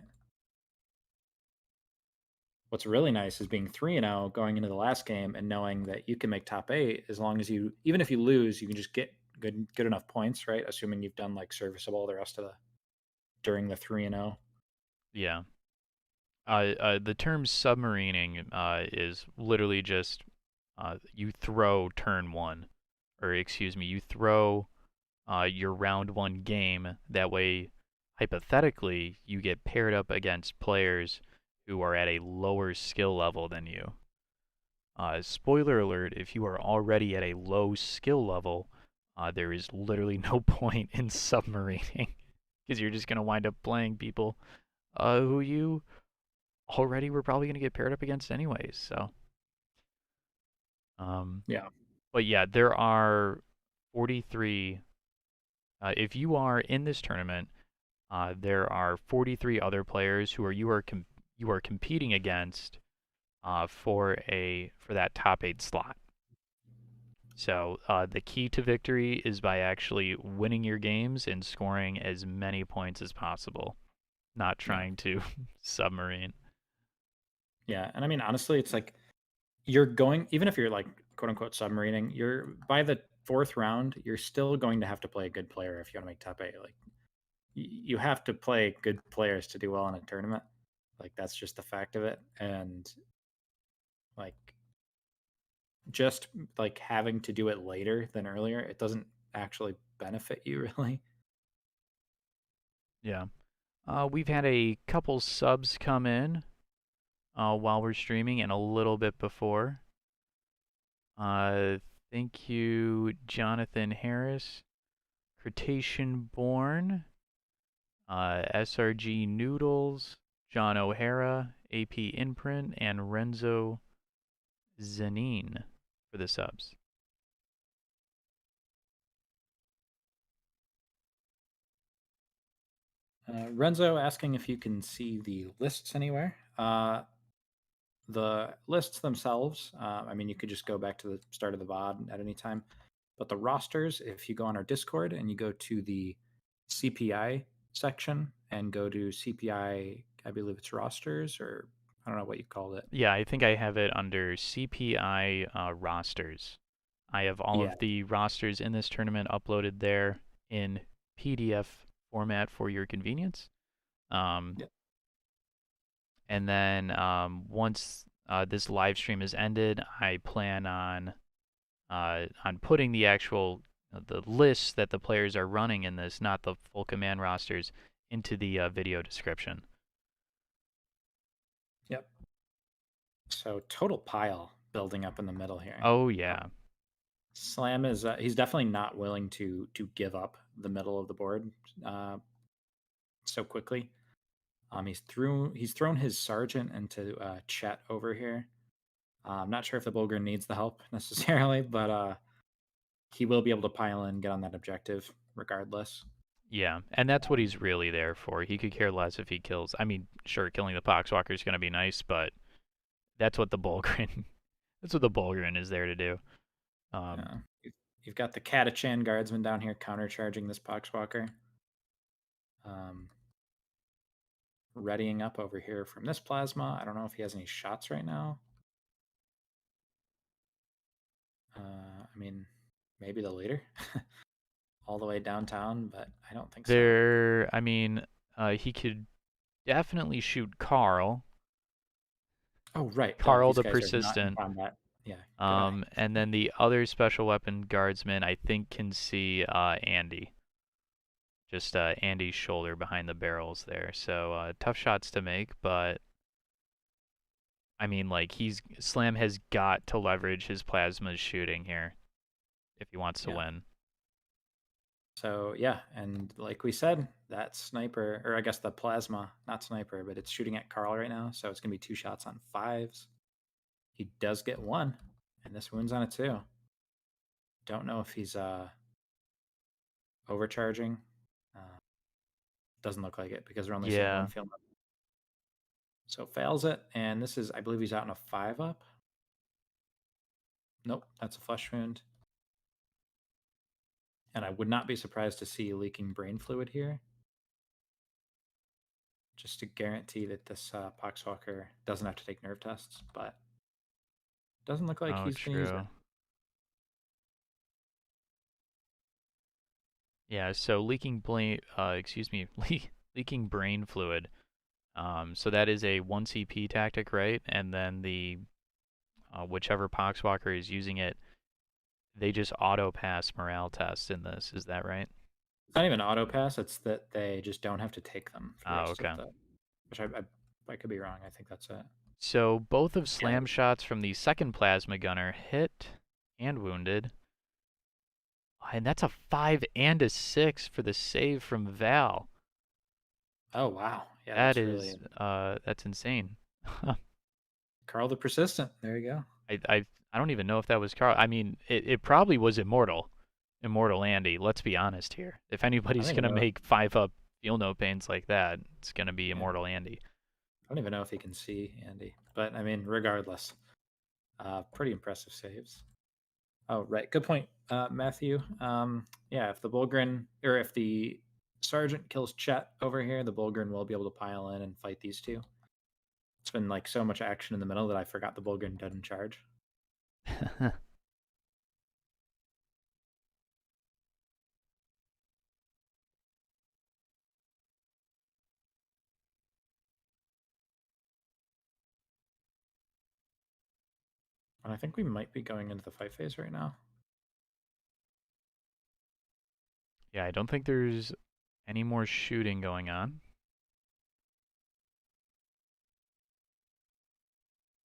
What's really nice is being 3-0 going into the last game and knowing that you can make top 8 as long as you, even if you lose, you can just get good enough points, right? Assuming you've done like serviceable the rest of the during the 3-0. Yeah. The term submarining is literally just you throw turn one, or excuse me, you throw your round one game. That way, hypothetically, you get paired up against players who are at a lower skill level than you. Spoiler alert, if you are already at a low skill level, there is literally no point in submarining because you're just going to wind up playing people who you already were probably going to get paired up against anyways. So, um, Yeah. but yeah, there are 43. If you are in this tournament, there are 43 other players who are you are competing against for that top 8 slot. So the key to victory is by actually winning your games and scoring as many points as possible, not Yeah. trying to submarine. Yeah. And I mean, honestly, it's like you're going, even if you're like quote unquote submarining, you're by the fourth round, you're still going to have to play a good player if you want to make top 8. Like you have to play good players to do well in a tournament. Like that's just the fact of it. And like just like having to do it later than earlier, it doesn't actually benefit you really. Yeah. We've had a couple subs come in while we're streaming and a little bit before. Uh, thank you, Jonathan Harris, Cretacean Born, SRG Noodles, John O'Hara, AP Imprint, and Renzo Zanin for the subs. Renzo asking if you can see the lists anywhere. The lists themselves, I mean, you could just go back to the start of the VOD at any time. But the rosters, if you go on our Discord and you go to the CPI section and go to CPI, I believe it's rosters, or I don't know what you called it. Yeah, I think I have it under CPI rosters. I have all Yeah. of the rosters in this tournament uploaded there in PDF format for your convenience. Um, Yeah. and then once this live stream is ended, I plan on putting the actual the lists that the players are running in this, not the full command rosters, into the video description. Yep. So total pile building up in the middle here. Oh yeah, Slam is he's definitely not willing to give up the middle of the board uh, so quickly. He's thrown his sergeant into Chet over here. I'm not sure if the Bulgren needs the help necessarily, but he will be able to pile in, get on that objective regardless. yeah, and that's what he's really there for. He could care less if he kills. I mean, sure, killing the Poxwalker is going to be nice, but that's what the Bulgren that's what the Bulgren is there to do. Um, Uh, you've got the Catachan guardsman down here countercharging this Poxwalker. Um, readying up over here from this plasma. I don't know if he has any shots right now. I mean, maybe the leader all the way downtown, but I don't think so. I mean, he could definitely shoot Carl. Oh, right. Duh. Carl These the guys are not in Persistent. combat. Yeah. Good eye. And then the other special weapon guardsman, I think, can see Andy. Just Andy's shoulder behind the barrels there. So tough shots to make, but I mean, like Slam has got to leverage his plasma shooting here if he wants to Yeah. win. So yeah, and like we said, that sniper, or I guess the plasma, not sniper, but it's shooting at Carl right now. So it's gonna be 2 shots on fives. He does get one, and this wounds on it too. Don't know if he's overcharging. Uh, doesn't look like it because we're only seeing one Yeah. field. So fails it, and this is, I believe he's out in a 5-up. Nope, that's a flesh wound. And I would not be surprised to see leaking brain fluid here, just to guarantee that this Poxwalker doesn't have to take nerve tests, but doesn't look like Oh, he's going to use it. true. Yeah. So leaking brain fluid. So that is a 1 CP tactic, right? And then the whichever Poxwalker is using it, they just auto pass morale tests in this. Is that right? It's not even auto pass, it's that they just don't have to take them for the Oh, rest of okay. the, which I could be wrong. I think that's it. So both of Yeah. Slam shots from the second plasma gunner hit and wounded. And that's a 5 and a 6 for the save from Val. Oh, wow. Yeah, That that's really is that's insane. Carl the Persistent. There you go. I don't even know if that was Carl. I mean, it probably was Immortal. Immortal Andy, let's be honest here. If I anybody's don't even gonna know. make 5-up feel no pains like that, it's gonna be Yeah, Immortal Andy. I don't even know if he can see Andy, but I mean, regardless, pretty impressive saves. Oh, right. Good point, Matthew. Yeah, if the Bulgrin or if the sergeant kills Chet over here, the Bulgrin will be able to pile in and fight these two. It's been like so much action in the middle that I forgot the Bulgrin doesn't charge. And I think we might be going into the fight phase right now. Yeah, I don't think there's any more shooting going on.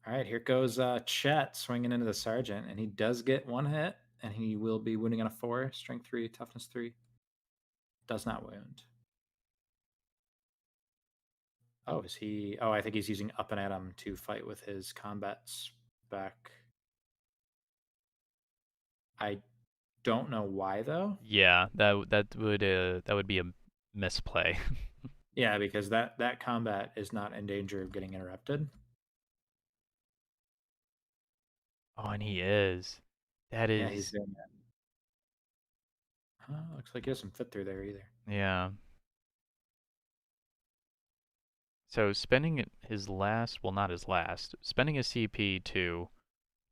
All right, here goes Chet swinging into the sergeant, and he does get one hit, and he will be wounding on a 4, strength 3, toughness 3. Does not wound. Oh, is he? Oh, I think he's using up and at him to fight with his combat spec. I don't know why though. Yeah, that would be a misplay. Yeah, because that combat is not in danger of getting interrupted. Oh, and he is. That Yeah, he's is, doing that. Looks like he doesn't fit through there either. yeah. So spending his last, well, not his last, spending a CP to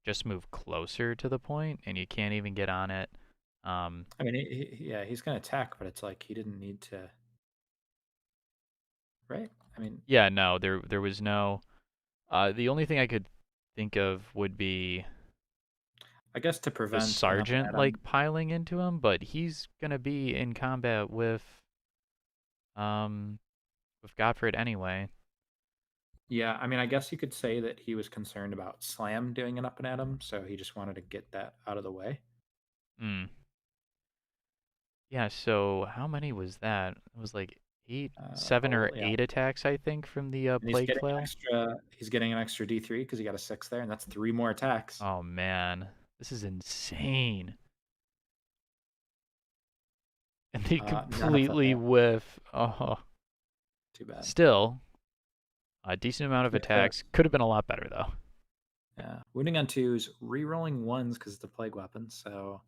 just move closer to the point, and you can't even get on it. I mean, yeah, he's gonna attack, but it's like he didn't need to, right? I mean, Yeah, no, there was no. The only thing I could think of would be I guess to the prevent an up and sergeant at like him. piling into him, but he's gonna be in combat um with Godfred anyway. Yeah, I mean, I guess you could say that he was concerned about Slam doing an up and at him, so he just wanted to get that out of the way. Hmm. Yeah, so how many was that? It was like eight, 7 or Yeah, 8 attacks, I think, from the and he's plague getting an flail. extra. He's getting an extra D3 because he got a 6 there, and that's 3 more attacks. Oh man, this is insane. And they None of them completely hit. whiff. Oh, Too bad. still a decent amount of Yeah, close. attacks. Could have been a lot better though. Yeah, wounding on 2s, re-rolling 1s because it's a plague weapon. So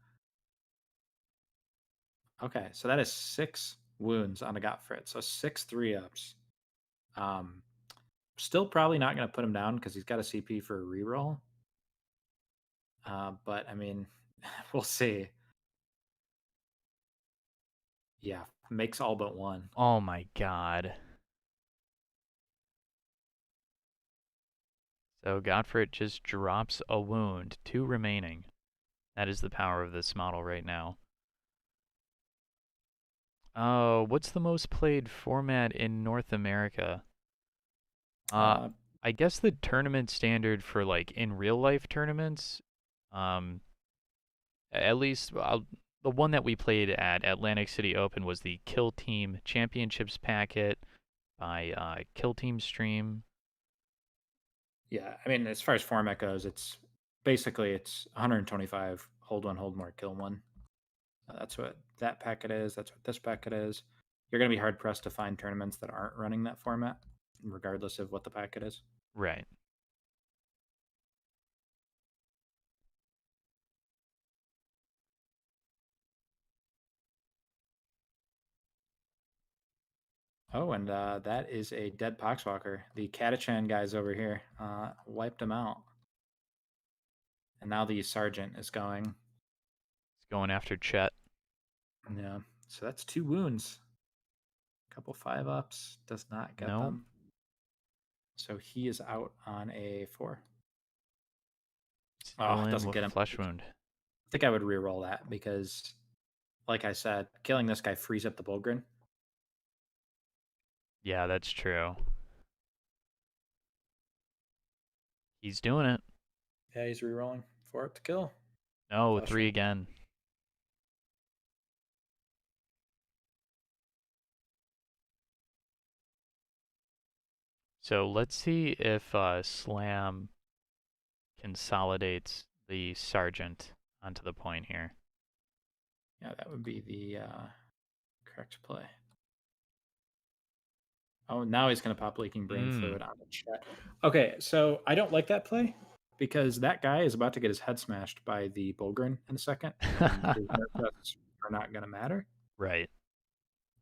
okay, so that is 6 wounds on a Gottfried. So 6 3-ups. Um, Still probably not going to put him down because he's got a CP for a reroll. But I mean, we'll see. Yeah, makes all but one. Oh my god. So Godfrey just drops a wound, 2 remaining. That is the power of this model right now. Oh, what's the most played format in North America? Uh, Uh, I guess the tournament standard for like in real life tournaments, um, at least the one that we played at Atlantic City Open was the Kill Team Championships packet by Kill Team Stream. Yeah, I mean, as far as format goes, it's basically it's 125 hold one, hold more, kill one. That's what that packet is. That's what this packet is. You're going to be hard pressed to find tournaments that aren't running that format, regardless of what the packet is. Right. Oh, and that is a dead Poxwalker. The Catachan guys over here wiped him out. And now the Sergeant is going. It's going after Chet. Yeah. So that's 2 wounds. A couple 5-ups. Does not get No, them. So he is out on a 4. still Oh, in doesn't with get him. flesh wound. I think I would re-roll that because, like I said, killing this guy frees up the Bulgrin. Yeah, that's true. He's doing it. Yeah, he's re-rolling. 4 up to kill. No, Flesh 3 wound. again. So let's see if Slam consolidates the Sergeant onto the point here. Yeah, that would be the correct play. Oh, now he's going to pop leaking brain fluid on the chat. Okay, so I don't like that play because that guy is about to get his head smashed by the Bulgrin in a second, and his nerf are not going to matter. Right.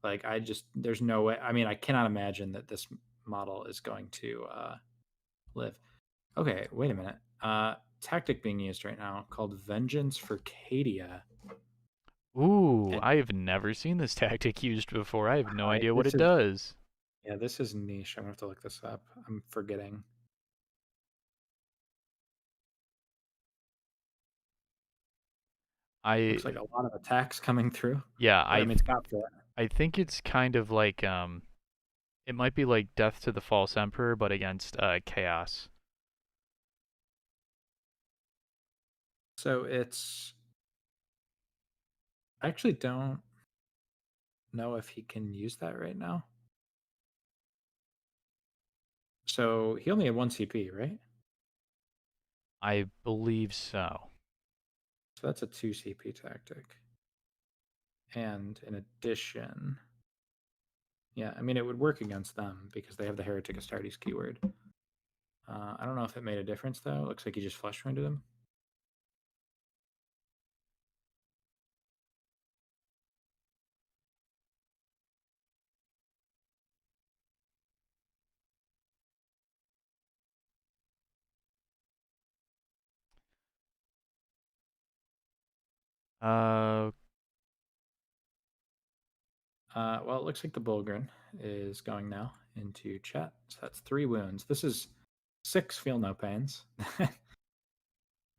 Like, there's no way. I mean, I cannot imagine that this model is going to live. Okay, wait a minute. Tactic being used right now called Vengeance for Cadia. Ooh, And I've never seen this tactic used before. I have no idea what this it is, does. yeah, this is niche. I'm going to have to look this up. I'm forgetting. I Looks like a lot of attacks coming through. yeah, But I I mean, stop that. I think it's kind of like it might be like Death to the False Emperor but against Chaos. So it's. I actually don't know if he can use that right now. So he only had 1 CP, right? I believe so. So that's a 2 CP tactic. And in addition, yeah, I mean, it would work against them because they have the Heretic Astartes keyword. I don't know if it made a difference, though. It looks like he just flesh wounded him. Uh Well, it looks like the Bulgrin is going now into chat. So that's 3 wounds. This is 6 feel no pains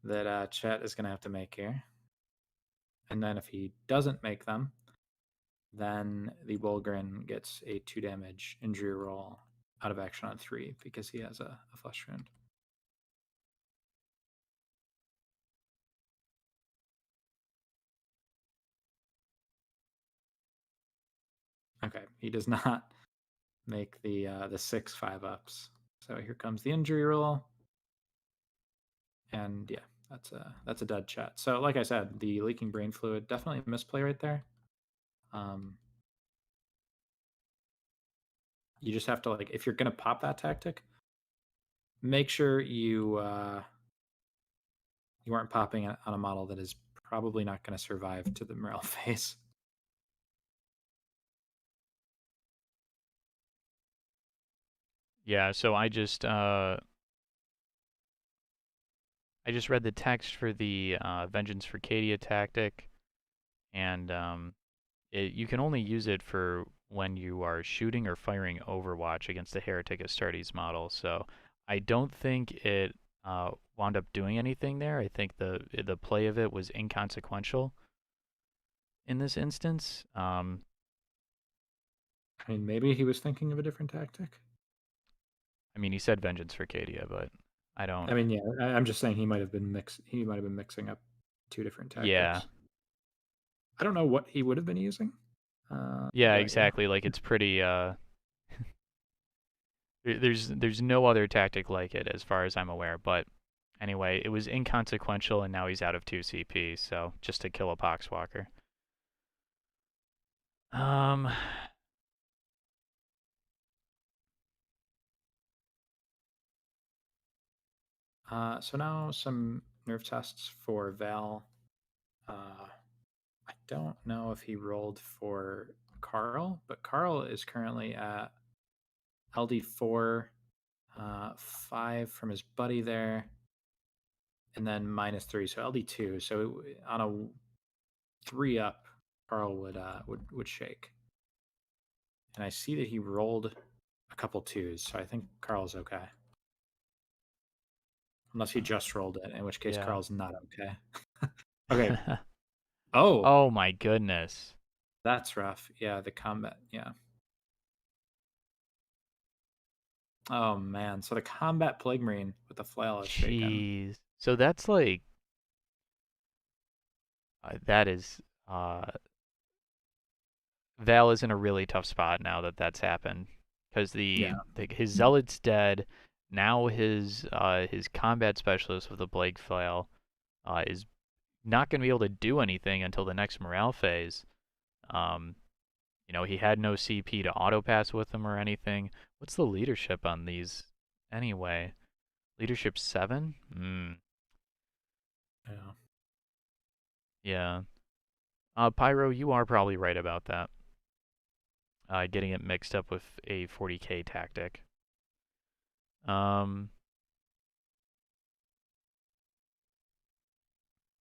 that chat is going to have to make here. And then if he doesn't make them, then the Bulgrin gets a 2 damage injury roll out of action on 3 because he has a flesh wound. Okay, he does not make the 6 5-ups. So here comes the injury roll. And yeah, that's a dead chat. So like I said, the leaking brain fluid, definitely a misplay right there. You just have to, like, if you're gonna pop that tactic, make sure you aren't popping it on a model that is probably not going to survive to the morale phase. yeah, so I just read the text for the Vengeance for Cadia tactic, and you can only use it for when you are shooting or firing Overwatch against the Heretic Astartes model. So I don't think it wound up doing anything there. I think the play of it was inconsequential in this instance. I mean, maybe he was thinking of a different tactic. I mean, he said Vengeance for Cadia, but I don't. I mean, yeah, I'm just saying he might have been mixing up two different Yeah, tactics. I don't know what he would have been using, yeah, but yeah, exactly. Like it's pretty. There's no other tactic like it as far as I'm aware. But anyway, it was inconsequential, and now he's out of 2 CP. So just to kill a Poxwalker. Um, so now some nerve tests for Val. I don't know if he rolled for Carl, but Carl is currently at LD4, 5 from his buddy there, and then -3, so LD2. So on a 3 up, Carl would shake. And I see that he rolled a couple twos, so I think Carl's okay. Unless he just rolled it, in which case yeah. Carl's not okay. Okay. Oh, Oh my goodness. that's rough. Yeah, the combat. Yeah. Oh man. So the combat plague marine with the flail is shaken. Jeez. So that's like that is Val is in a really tough spot now that that's happened because Yeah. his zealot's dead. Now his combat specialist with the Blake flail is not going to be able to do anything until the next morale phase. Um, he had no CP to auto pass with him or anything. What's the leadership on these anyway? Leadership 7? Yeah. Yeah. Pyro, you are probably right about that. Getting it mixed up with a 40k tactic. Um,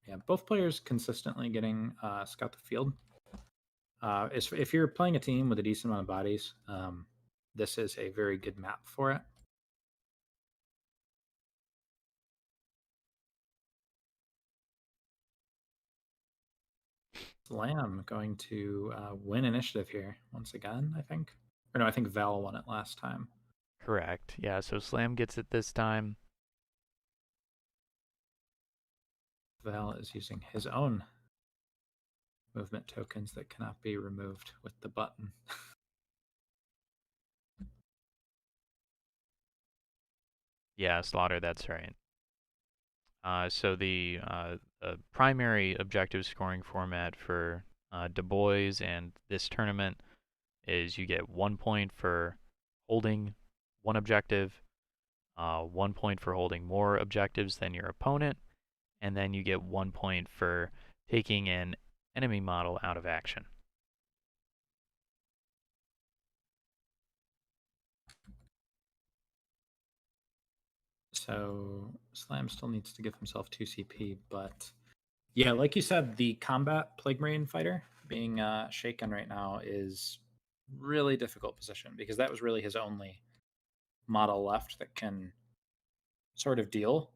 Yeah. Both players consistently getting scout the field. If you're playing a team with a decent amount of bodies, this is a very good map for it. Slam going to win initiative here once again, I think. Or no, I think Val won it last time. correct. Yeah, so Slam gets it this time. Val is using his own movement tokens that cannot be removed with the button. Yeah, Slaughter, that's right. So the primary objective scoring format for Du Bois and this tournament is you get 1 point for holding one objective, 1 point for holding more objectives than your opponent, and then you get 1 point for taking an enemy model out of action. So Slam still needs to give himself 2 CP, but yeah, like you said, the combat Plague Marine fighter being shaken right now is really difficult position because that was really his only model left that can sort of deal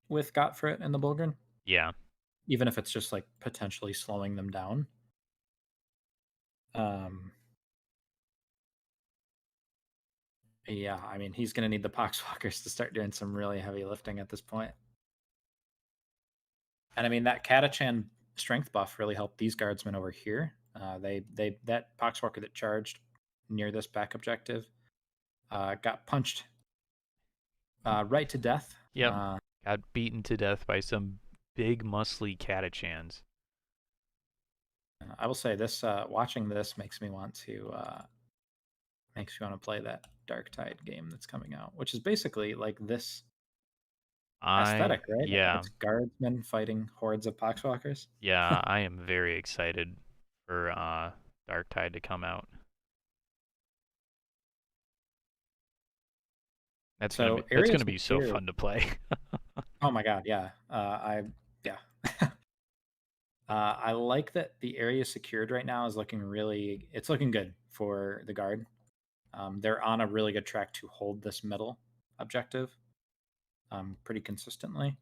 with Gottfried and the Bulgren, Yeah, even if it's just like potentially slowing them down. Um, yeah, I mean, he's going to need the Poxwalkers to start doing some really heavy lifting at this point. And I mean, that Catachan strength buff really helped these guardsmen over here. That Poxwalker that charged near this back objective got punched right to death. yep. Got beaten to death by some big muscly Catachans. I will say this: watching this makes me want to play that Dark Tide game that's coming out, which is basically like this aesthetic, right? Yeah, It's guardsmen fighting hordes of Poxwalkers. yeah, I am very excited for Dark Tide to come out. So That's area gonna be so secured. fun to play. Oh my god, yeah. Yeah. I like that the area secured right now is looking really. It's looking good for the guard. They're on a really good track to hold this middle objective pretty consistently.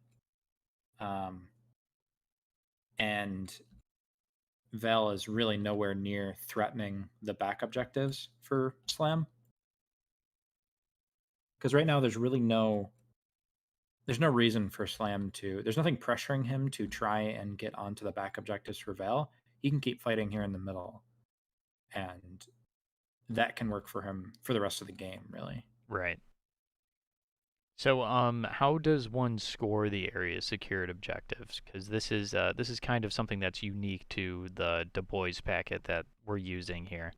Um, and Vel is really nowhere near threatening the back objectives for Slam. Because right now there's no reason for Slam to. There's nothing pressuring him to try and get onto the back objectives for Val. He can keep fighting here in the middle, and that can work for him for the rest of the game, really. Right. So, how does one score the area secured objectives? Because this is kind of something that's unique to the Du Bois packet that we're using here.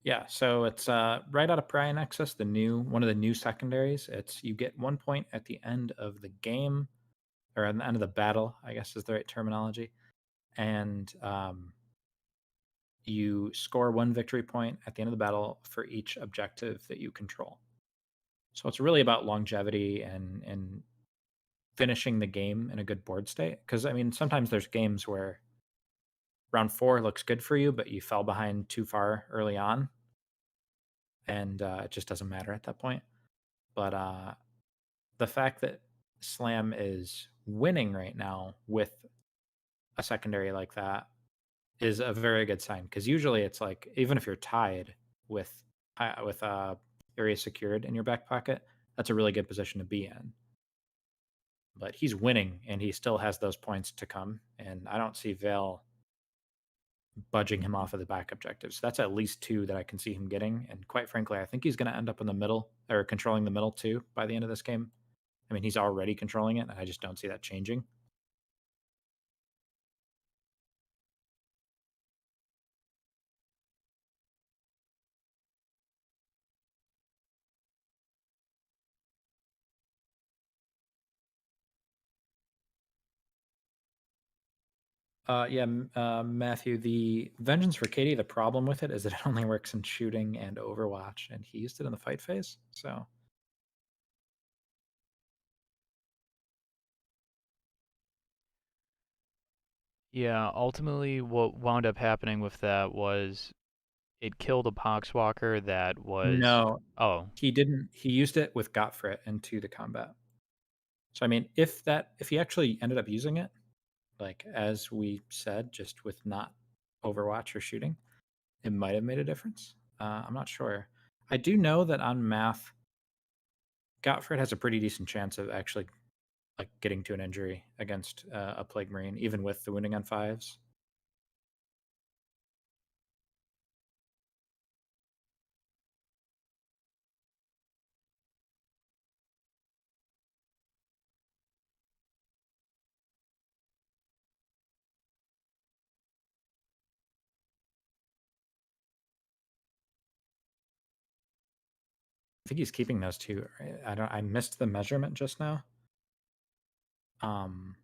Yeah, so it's right out of Pariah Nexus, the new one of the new secondaries. It's you get 1 point at the end of the game, or at the end of the battle, I guess is the right terminology, and you score 1 victory point at the end of the battle for each objective that you control. So it's really about longevity and finishing the game in a good board state. Because I mean, sometimes there's games where round 4 looks good for you, but you fell behind too far early on, and it just doesn't matter at that point. But the fact that Slam is winning right now with a secondary like that is a very good sign, because usually it's like even if you're tied with area secured in your back pocket, that's a really good position to be in. But he's winning and he still has those points to come, and I don't see Vale budging him off of the back objectives. That's at least 2 that I can see him getting, and quite frankly, I think he's going to end up in the middle or controlling the middle too by the end of this game. I mean, he's already controlling it, and I just don't see that changing. Yeah, Matthew, the Vengeance for Katie, the problem with it is that it only works in shooting and Overwatch, and he used it in the fight phase. So, Yeah, ultimately, what wound up happening with that was it killed a Poxwalker that was. no, Oh, he didn't. He used it with Gottfried into the combat. So, I mean, if he actually ended up using it, like as we said, just with not Overwatch or shooting, it might have made a difference. I'm not sure. I do know that on math, Gottfried has a pretty decent chance of actually like getting to an injury against a Plague Marine, even with the wounding on 5s. I think he's keeping those 2. Right? I missed the measurement just now. Um,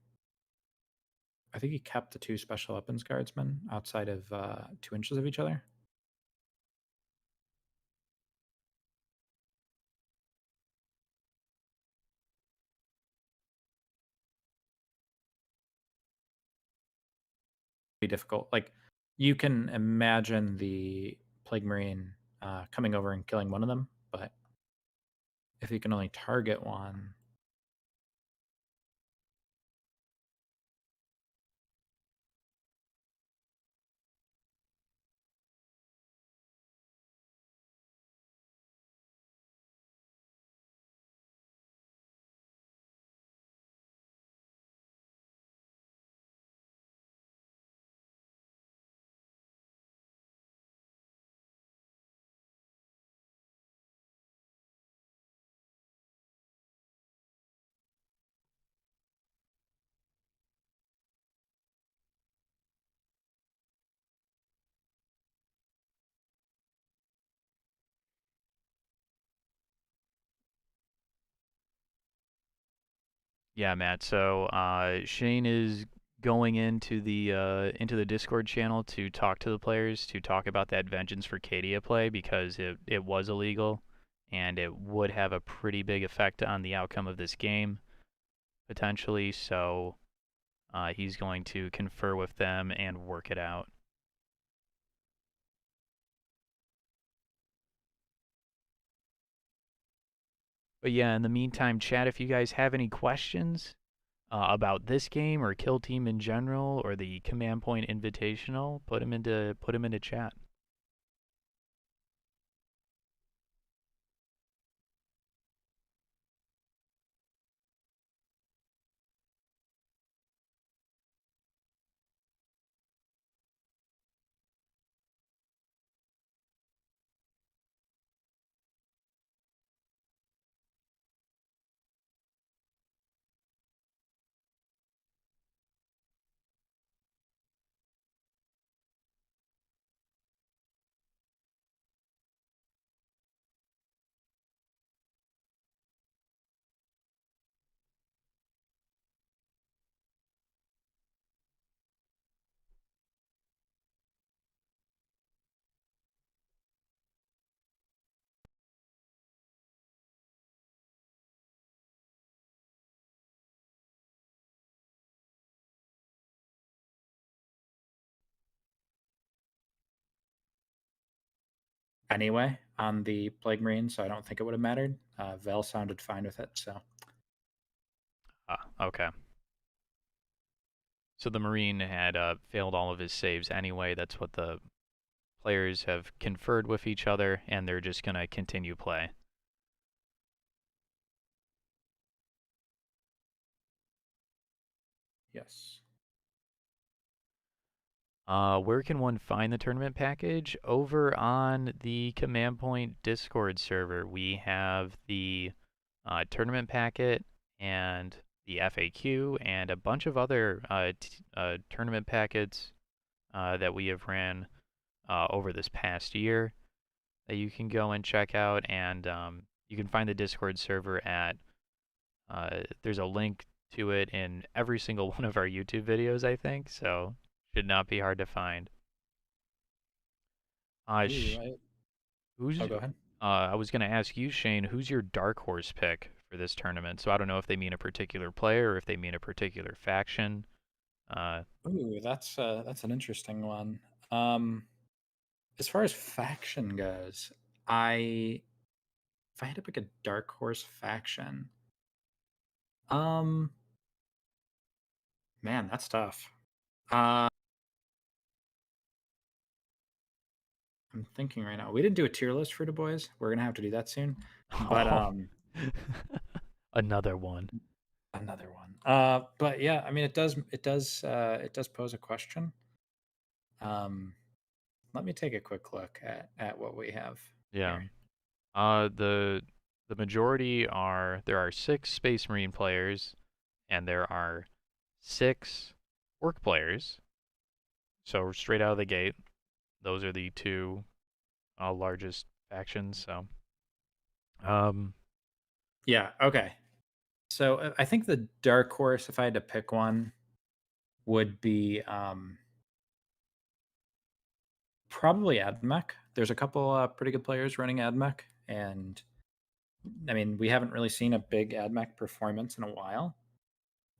I think he kept the 2 special weapons guardsmen outside of 2 inches of each other. Be difficult. Like you can imagine the Plague Marine coming over and killing one of them, but if he can only target one, yeah, Matt. So, Shane is going into the Discord channel to talk to the players to talk about that Vengeance for Cadia play because it was illegal and it would have a pretty big effect on the outcome of this game potentially. So, he's going to confer with them and work it out. But yeah, in the meantime, chat, if you guys have any questions about this game or Kill Team in general or the Command Point Invitational, put them into chat. anyway on the Plague Marine, so I don't think it would have mattered. Vel sounded fine with it, so Okay. So the Marine had failed all of his saves anyway. That's what the players have conferred with each other, and they're just going to continue play. yes. Where can one find the tournament package? Over on the Command Point Discord server, we have the tournament packet and the FAQ and a bunch of other tournament packets that we have ran over this past year that you can go and check out. And you can find the Discord server at, there's a link to it in every single one of our YouTube videos, I think. So should not be hard to find. Ooh, Who's, oh, go ahead. I was going to ask you, Shane, who's your dark horse pick for this tournament? So I don't know if they mean a particular player or if they mean a particular faction. Uh, Ooh, that's an interesting one. Um, as far as faction goes, I if I had to pick a dark horse faction, um, man, that's tough. Uh, I'm thinking right now. We didn't do a tier list for Du Bois. We're gonna have to do that soon. But oh, another one. another one. But yeah, I mean, it does pose a question. Um, let me take a quick look at what we have Yeah. here. The majority are there are 6 Space Marine players and there are 6 Orc players. So straight out of the gate, those are the two largest factions. So, um, Yeah. Okay. So I think the dark horse, if I had to pick one, would be probably AdMech. There's a couple pretty good players running AdMech, and I mean we haven't really seen a big AdMech performance in a while,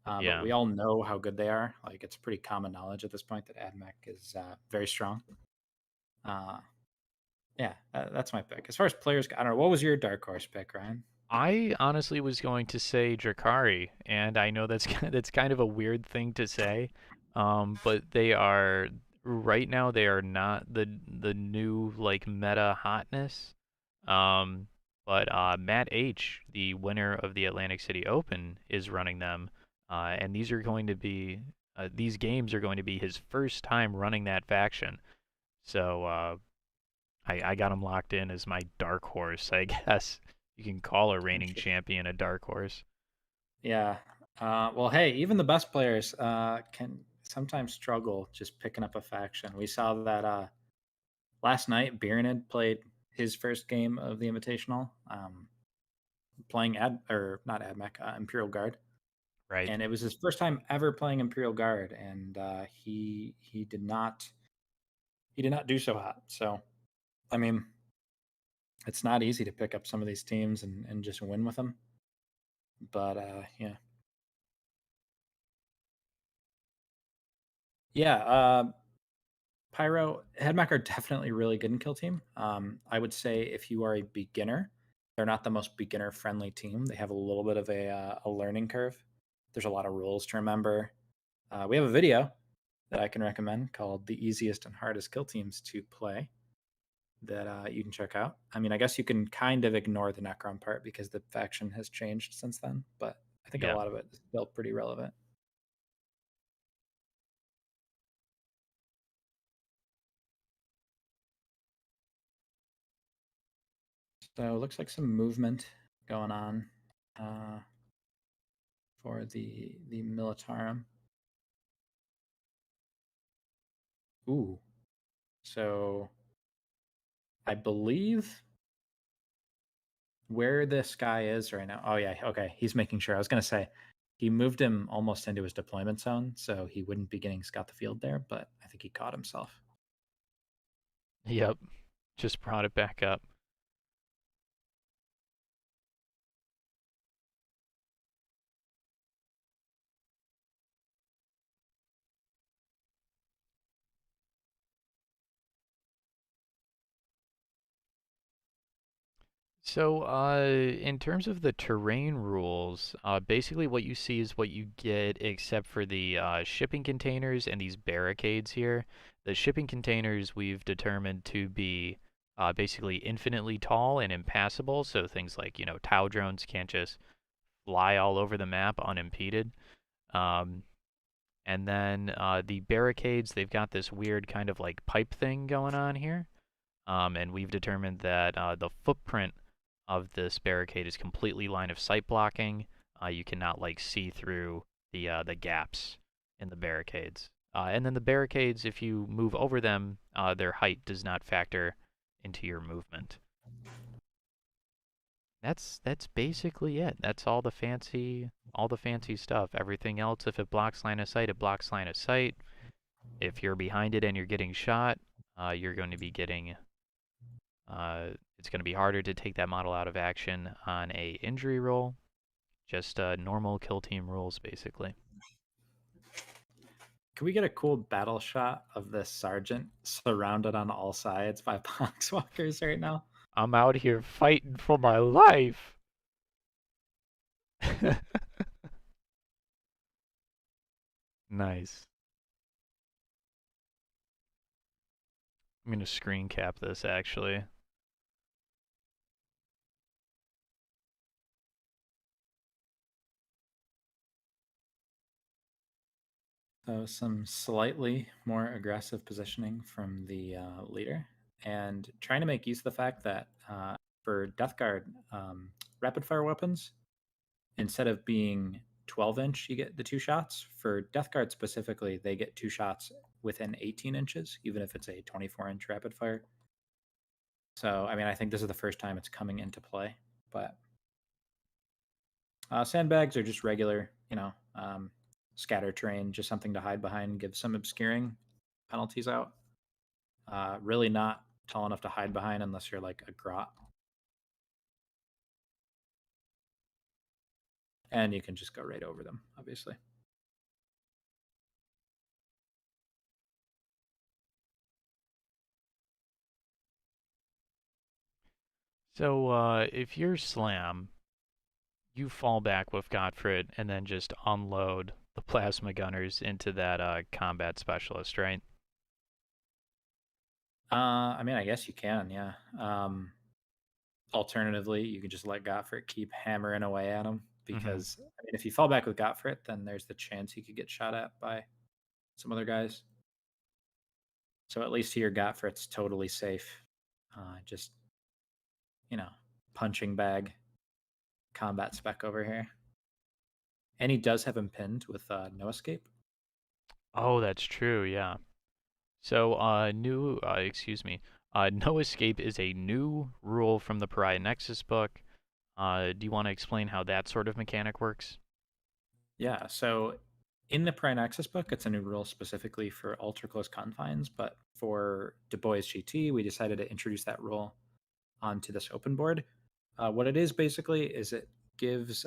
but yeah, we all know how good they are. Like it's pretty common knowledge at this point that AdMech is very strong. Uh, yeah, that's my pick. As far as players, I don't know. What was your dark horse pick, Ryan? I honestly was going to say Drakari, and I know that's that's kind of a weird thing to say, but they are right now they are not the new like meta hotness. Um, but Matt H, the winner of the Atlantic City Open, is running them, and these games are going to be his first time running that faction. So I got him locked in as my dark horse, I guess. You can call a reigning Interesting. champion a dark horse. Yeah. Well, hey, even the best players can sometimes struggle just picking up a faction. We saw that last night. Bieran played his first game of the Invitational, playing ad or not AdMech, Imperial Guard, Right. and it was his first time ever playing Imperial Guard, and he did not do so hot. So I mean, it's not easy to pick up some of these teams and just win with them. But yeah, yeah. Pyro, Headmech are definitely really good in Kill Team. I would say if you are a beginner, they're not the most beginner friendly team. They have a little bit of a learning curve. There's a lot of rules to remember. We have a video that I can recommend called "The Easiest and Hardest Kill Teams to Play" that you can check out. I mean, I guess you can kind of ignore the Necron part because the faction has changed since then, but I think a Yeah. lot of it is still pretty relevant. So it looks like some movement going on. Uh, for the Militarum. Ooh, so I believe where this guy is right now. Oh yeah, okay. He's making sure. I was gonna say he moved him almost into his deployment zone, so he wouldn't be getting scout the field there. But I think he caught himself. Yep. Just brought it back up. So, in terms of the terrain rules, basically what you see is what you get, except for the shipping containers and these barricades here. The shipping containers we've determined to be basically infinitely tall and impassable, so things like, Tau drones can't just fly all over the map unimpeded. Um, and then the barricades, they've got this weird kind of like pipe thing going on here. And we've determined that the footprint of this barricade is completely line of sight blocking. You cannot like see through the gaps in the barricades. And then the barricades, if you move over them, their height does not factor into your movement. That's basically it. That's all the fancy stuff. Everything else, if it blocks line of sight, it blocks line of sight. If you're behind it and you're getting shot, you're going to be getting it's going to be harder to take that model out of action on a injury roll. Just normal kill team rules, basically. Can we get a cool battle shot of this sergeant surrounded on all sides by poxwalkers right now? I'm out here fighting for my life. Nice. I'm going to screen cap this, actually. So some slightly more aggressive positioning from the leader, and trying to make use of the fact that for Death Guard rapid fire weapons, instead of being 12-inch, you get the two shots. For Death Guard specifically, they get two shots within 18 inches, even if it's a 24-inch rapid fire. So, I mean, I think this is the first time it's coming into play. But sandbags are just regular, scatter terrain, just something to hide behind, give some obscuring penalties out. Really not tall enough to hide behind unless you're like a grot. And you can just go right over them, obviously. So if you're Slam, you fall back with Gottfried and then just unload the plasma gunners into that combat specialist, right? I mean, I guess you can, yeah. Alternatively, you can just let Gottfried keep hammering away at him Mm-hmm. because, I mean, if you fall back with Gottfried, then there's the chance he could get shot at by some other guys. So at least here, Gottfried's totally safe. Just, you know, punching bag combat spec over here. And he does have him pinned with no escape. Oh, that's true, yeah. So, excuse me, no escape is a new rule from the Pariah Nexus book. Do you want to explain how that sort of mechanic works? Yeah, so in the Prime Access book, it's a new rule specifically for ultra close confines, but for Du Bois GT, we decided to introduce that rule onto this open board. What it is basically is it gives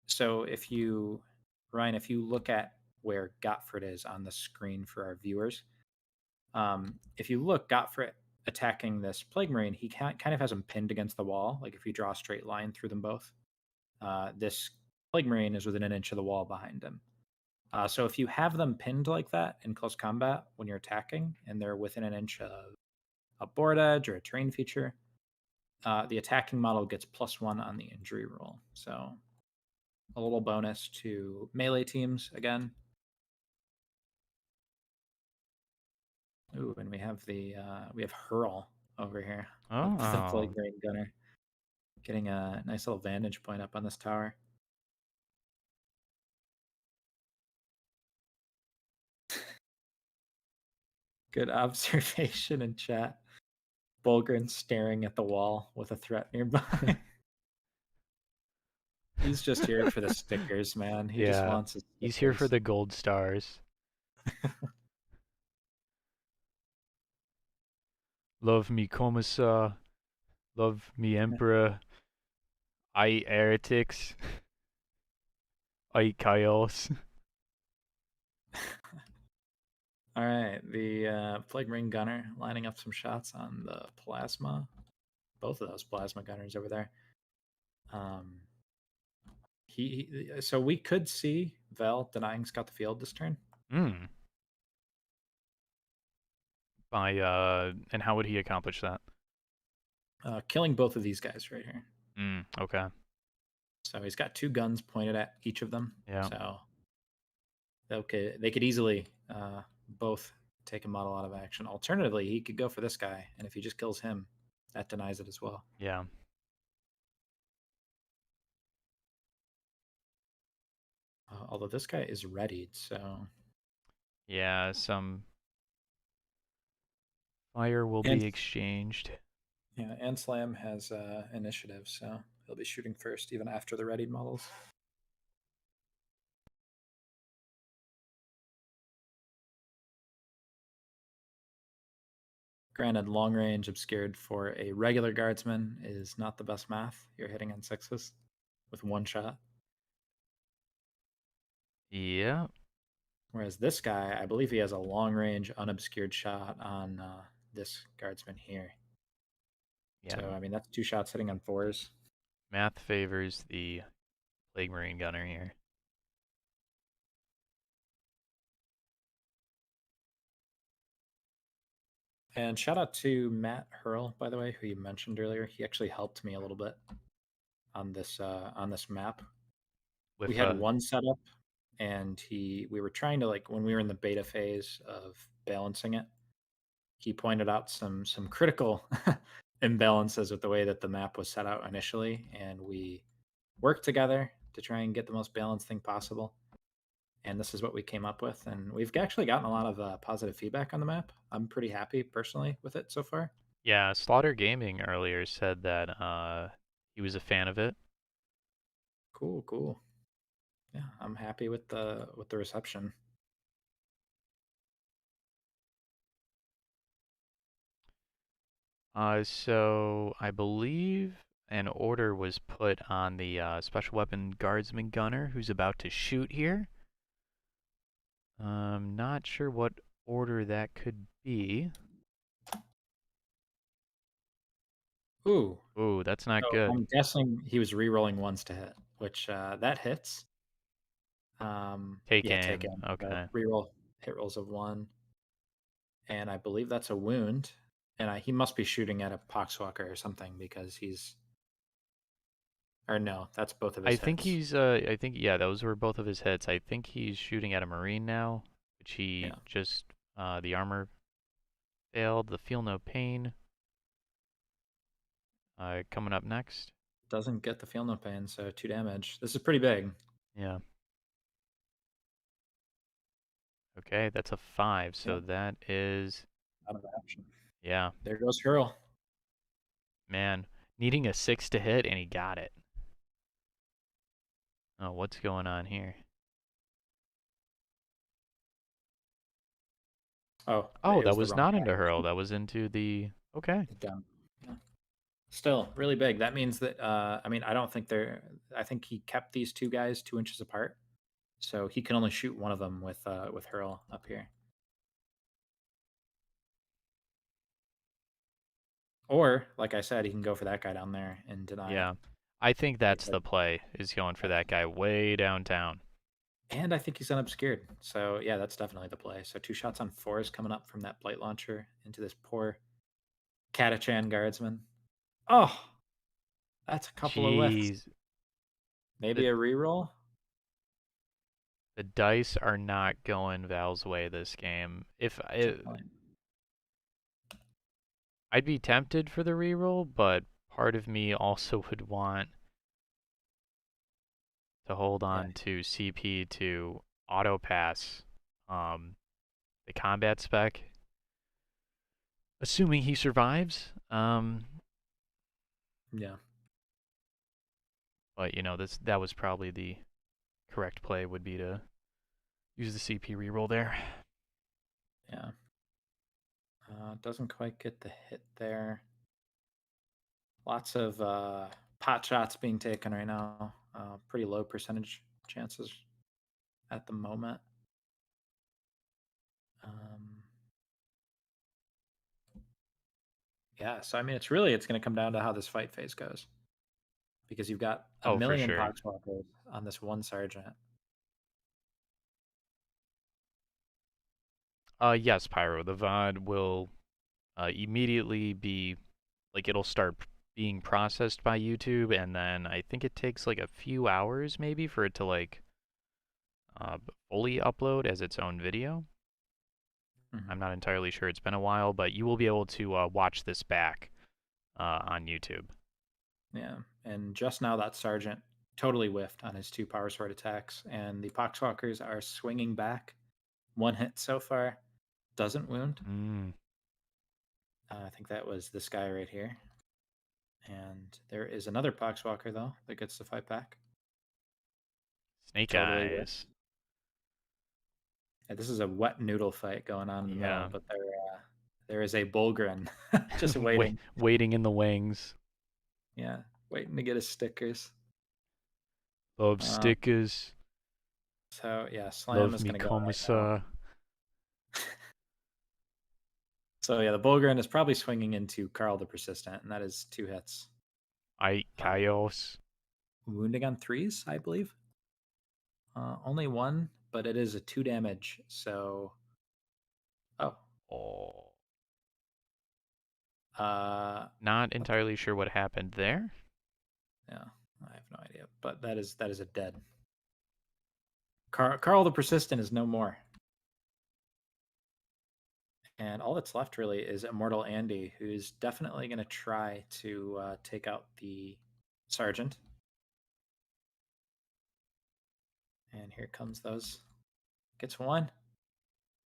so if you Ryan, if you look at where Gottfried is on the screen for our viewers, if you look, Gottfried attacking this Plague Marine, he kind of has him pinned against the wall. Like if you draw a straight line through them both, this Plague Marine is within an inch of the wall behind him. So if you have them pinned like that in close combat when you're attacking, and they're within an inch of a board edge or a terrain feature, the attacking model gets +1 on the injury roll. So a little bonus to melee teams again. Ooh, and we have Hurl over here, the Plague Oh, Marine Gunner, getting a nice little vantage point up on this tower. Good observation in chat. Bulgren staring at the wall with a threat nearby. He's just here for the stickers, man. He just yeah. wants his He's here for stickers. the gold stars. Love me, Commissar. Love me, Emperor. I heretics. I chaos. All right, the Plague Ring Gunner lining up some shots on the plasma. both of those plasma gunners over there. Um, so we could see Vel denying Scout the Field this turn. Hmm. And how would he accomplish that? Killing both of these guys right here. Hmm. Okay. So he's got 2 guns pointed at each of them. Yeah. So they could easily both take a model out of action. Alternatively, he could go for this guy, and if he just kills him, that denies it as well. Yeah. Although this guy is readied, so Yeah. Some fire will and be exchanged. yeah, and Slam has initiative, so he'll be shooting first, even after the readied models. Granted, long range obscured for a regular guardsman is not the best math. You're hitting on 6s with 1 shot. Yeah. Whereas this guy, I believe he has a long range unobscured shot on this guardsman here. Yeah. So, I mean, that's 2 shots hitting on 4s. Math favors the Plague Marine gunner here. And shout out to Matt Hurl, by the way, who you mentioned earlier. He actually helped me a little bit on this map. We With had one setup, and we were trying to, like, when we were in the beta phase of balancing it, he pointed out some critical imbalances with the way that the map was set out initially, and we worked together to try and get the most balanced thing possible. And this is what we came up with, and we've actually gotten a lot of positive feedback on the map. I'm pretty happy personally with it so far. Yeah, Slaughter Gaming earlier said that he was a fan of it. Cool, cool. Yeah, I'm happy with the reception. So I believe an order was put on the special weapon guardsman gunner who's about to shoot here. Not sure what order that could be. Ooh, Ooh, that's not so good. I'm guessing he was re-rolling ones to hit, which that hits. Take Yeah, take aim. him. So Okay. re-roll hit rolls of 1, and I believe that's a wound. And he must be shooting at a poxwalker or something because he's, or no, that's both of I his think hits. he's yeah, those were both of his hits. I think he's shooting at a marine now, which he Yeah, just the armor failed. The feel no pain. Coming up next. doesn't get the feel no pain, so 2 damage. This is pretty big. Yeah. Okay, that's a 5. Yeah, So that is out of action. yeah, There goes Hurl. man, needing a 6 to hit and he got it. Oh, what's going on here? Oh, Oh, it that was the was wrong not into guy. hurl. That was into the okay. Down. Yeah. Still really big. That means that I mean, I don't think they're. I think he kept these 2 guys 2 inches apart, so he can only shoot one of them with Hurl up here. Or, like I said, he can go for that guy down there and deny it. Yeah. I think that's Because, the play, is going for that guy way downtown. and I think he's unobscured. So yeah, that's definitely the play. So 2 shots on 4s coming up from that blight launcher into this poor Catachan guardsman. Oh, that's a couple of whiffs. Jeez. Maybe The a reroll. the dice are not going Val's way this game. Definitely. I'd be tempted for the reroll, but part of me also would want to hold Yeah, on to CP to auto pass the combat spec, assuming he survives. yeah, But you know, that was probably the correct play would be to use the CP reroll there. yeah. Doesn't quite get the hit there. Lots of pot shots being taken right now. Pretty low percentage chances at the moment. Um, Yeah, so I mean, it's going to come down to how this fight phase goes because you've got a Oh, for million sure. poxwalkers on this one sergeant. Yes, Pyro. The VOD will immediately be like it'll start being processed by YouTube, and then I think it takes like a few hours maybe for it to like fully upload as its own video. I'm Hmm. not entirely sure. It's been a while, but you will be able to watch this back on YouTube. Yeah, and just now that sergeant totally whiffed on his two power sword attacks, and the poxwalkers are swinging back. One hit so far, doesn't wound. Mm, I think that was this guy right here. And there is another poxwalker though that gets the fight back. Snake Totally whiffed. eyes. Yeah, this is a wet noodle fight going on in the middle, Yeah. but there is a Bulgren just waiting. Waiting in the wings. Yeah, waiting to get his stickers. Love Um, stickers. so yeah, Slam Love is me, going to go right now. commissar. So yeah, the Bulgren is probably swinging into Carl the Persistent, and that is two hits. I chaos. Wounding on threes, I believe. Only one, but it is a 2 damage. So, oh, Oh. uh, Not what the, entirely sure what happened there. yeah, I have no idea. But that is a dead. Carl the Persistent is no more, and all that's left really is Immortal Andy, who's definitely going to try to take out the sergeant. And here comes those. Gets one.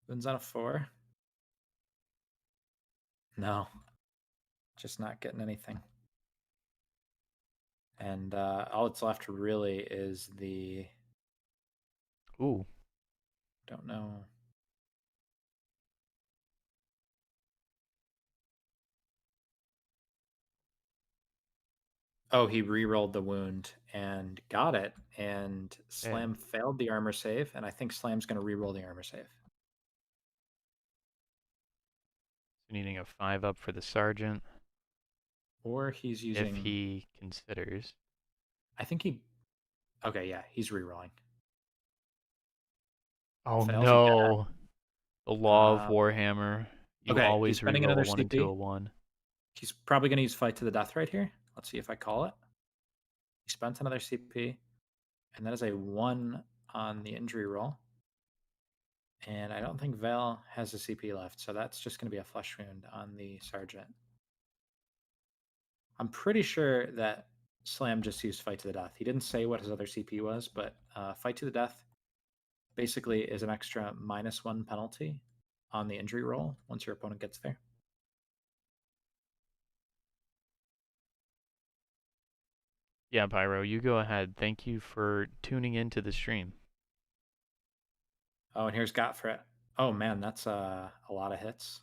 Wins on a 4. No, just not getting anything. And all that's left really is the Ooh. don't know. Oh, he re-rolled the wound and got it, and Okay. Slam failed the armor save, and I think Slam's going to re-roll the armor save. So needing a 5 up for the sergeant Or he's if using. he considers. I think he. Okay, yeah, he's re-rolling. Oh Fails again. no. The law of Um, Warhammer. You okay, he's always spending reroll a another 1 into a CP. 1. He's probably going to use Fight to the Death right here. Let's see if I call it. He spent another CP, and that is a 1 on the injury roll. And I don't think Val has a CP left, so that's just going to be a flesh wound on the sergeant. I'm pretty sure that Slam just used Fight to the Death. He didn't say what his other CP was, but Fight to the Death basically is an extra -1 penalty on the injury roll once your opponent gets there. Yeah, Pyro, you go ahead. Thank you for tuning into the stream. Oh, and here's Gottfried. Oh man, that's a lot of hits.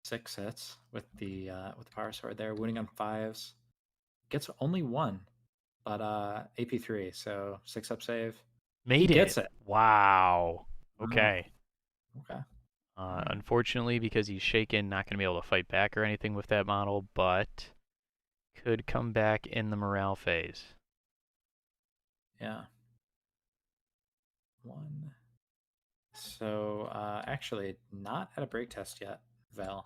6 hits with the power sword there, wounding on 5s. Gets only 1, but AP3, so 6 up save. He Made gets it. it. Wow. Oh, Okay. okay. All right. Unfortunately, because he's shaken, not going to be able to fight back or anything with that model, but could come back in the morale phase. Yeah. 1. So actually, not at a break test yet, Val.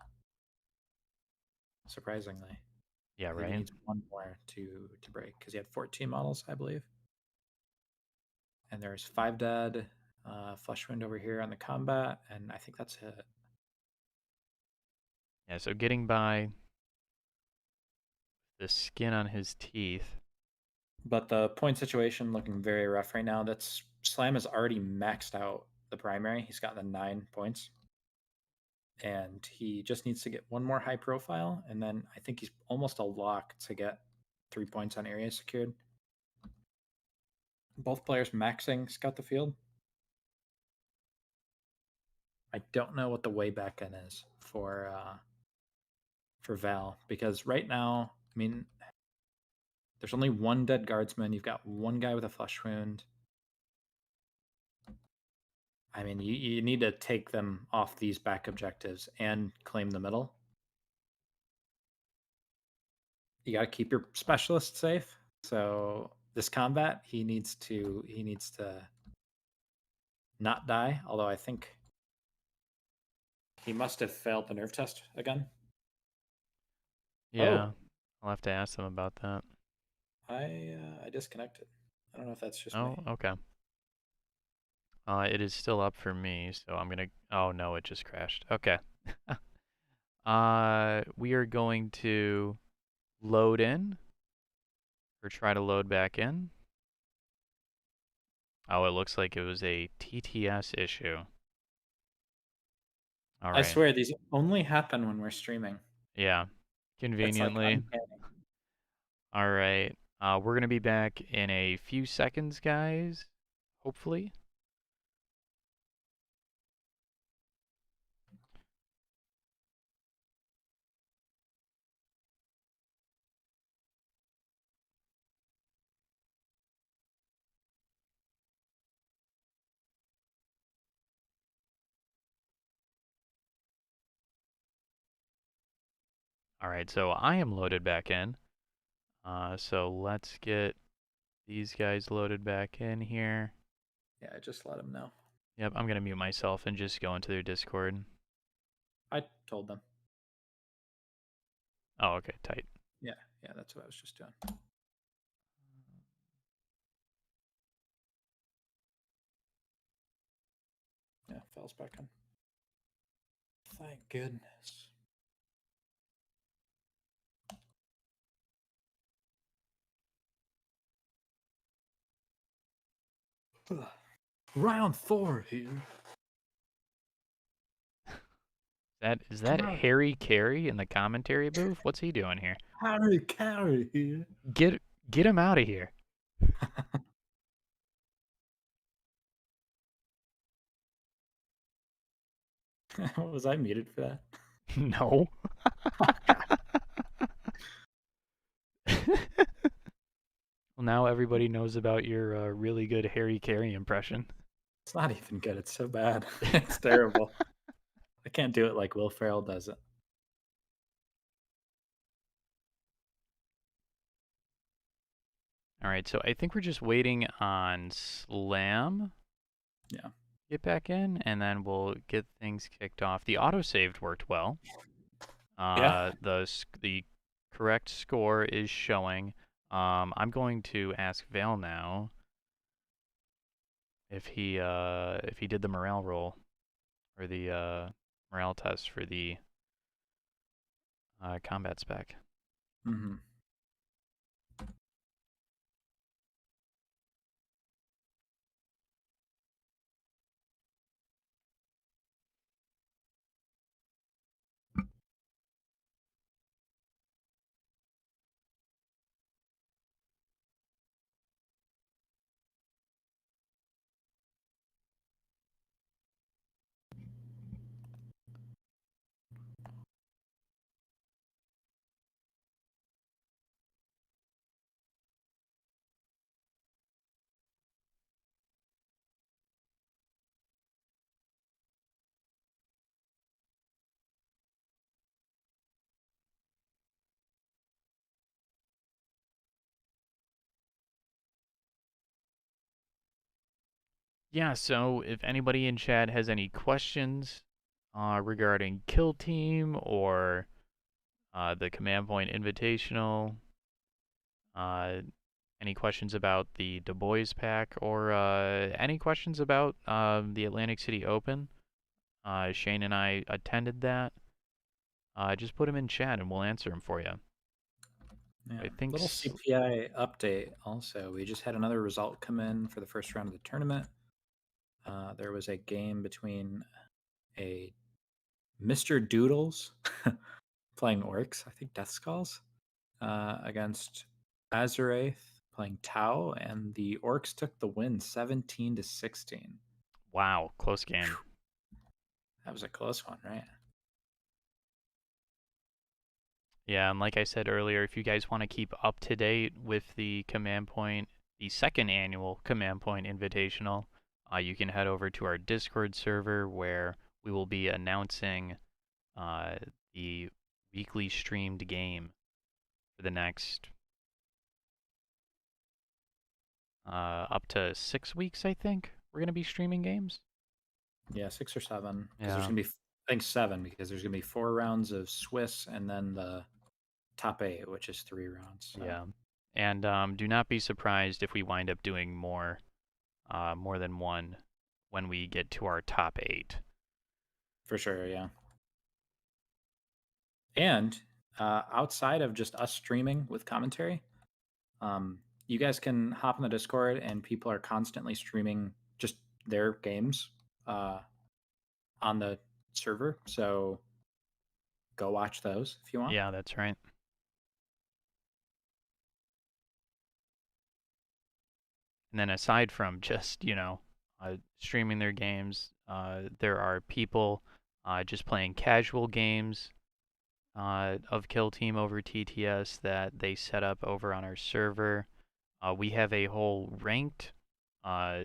Surprisingly, Yeah, I think he right? needs 1 more to break because he had 14 models, I believe. And there's 5 dead, flesh wound over here on the combat, and I think that's it. Yeah, so getting by the skin on his teeth. But the point situation looking very rough right now. That's Slam has already maxed out the primary. He's gotten the 9 points, and he just needs to get 1 more high profile, and then I think he's almost a lock to get 3 points on area secured. Both players maxing scout the field. I don't know what the way back in is for Val because right now, I mean, there's only 1 dead guardsman. You've got 1 guy with a flesh wound. I mean, you need to take them off these back objectives and claim the middle. You got to keep your specialist safe. So this combat, he needs to not die. Although I think he must have failed the nerve test again. Yeah, Oh, I'll have to ask them about that. I disconnected. I don't know if that's just Oh, me. okay. It is still up for me, so I'm gonna. Oh no, it just crashed. Okay. We are going to load in or try to load back in. Oh, it looks like it was a TTS issue. All I right. swear these only happen when we're streaming. Yeah, It's like conveniently. uncanny. All right. We're gonna be back in a few seconds, guys. Hopefully. All right, so I am loaded back in. So let's get these guys loaded back in here. Yeah, just let him know. Yep, I'm gonna mute myself and just go into their Discord. I told them. Oh, okay, tight. Yeah, yeah, that's what I was just doing. Yeah, Fell's back on. Thank goodness. Round 4 here. Is that Come on, Harry Carey in the commentary booth? What's he doing here? Harry Carey here. Get get him out of here. Was I muted for that? No. Oh, God. Well, now everybody knows about your really good Harry Carey impression. It's not even good. It's so bad. It's terrible. I can't do it like Will Ferrell does it. All right, so I think we're just waiting on Slam Yeah. get back in, and then we'll get things kicked off. The autosaved worked well. Yeah. The correct score is showing. I'm going to ask Vale now if he did the morale roll or the morale test for the combat spec. Mm-hmm. Yeah, so if anybody in chat has any questions regarding Kill Team or the Command Point Invitational, uh, any questions about the Du Bois pack, or any questions about the Atlantic City Open, Shane and I attended that. Just put them in chat and we'll answer them for you. Yeah. I think. Little CPI update also. We just had another result come in for the first round of the tournament. There was a game between a Mr. Doodles playing Orcs, I think Death Skulls, against Azurath playing Tau, and the Orcs took the win 17-16. Wow, close game. That was a close one, right? Yeah, and like I said earlier, if you guys want to keep up to date with the Command Point, the second annual Command Point Invitational, You can head over to our Discord server where we will be announcing uh, the weekly streamed game for the next up to 6 weeks, I think. We're going to be streaming games. Yeah, 6 or 7, because there's Yeah, gonna be, I think 7, because there's gonna be 4 rounds of Swiss and then the top 8, which is 3 rounds. So yeah. And do not be surprised if we wind up doing more than one when we get to our top 8. for sure, yeah. And outside of just us streaming with commentary, you guys can hop on the Discord, and people are constantly streaming just their games uh, on the server. So go watch those if you want. Yeah, that's right. And then aside from just, streaming their games, there are people just playing casual games of Kill Team over TTS that they set up over on our server. We have a whole uh,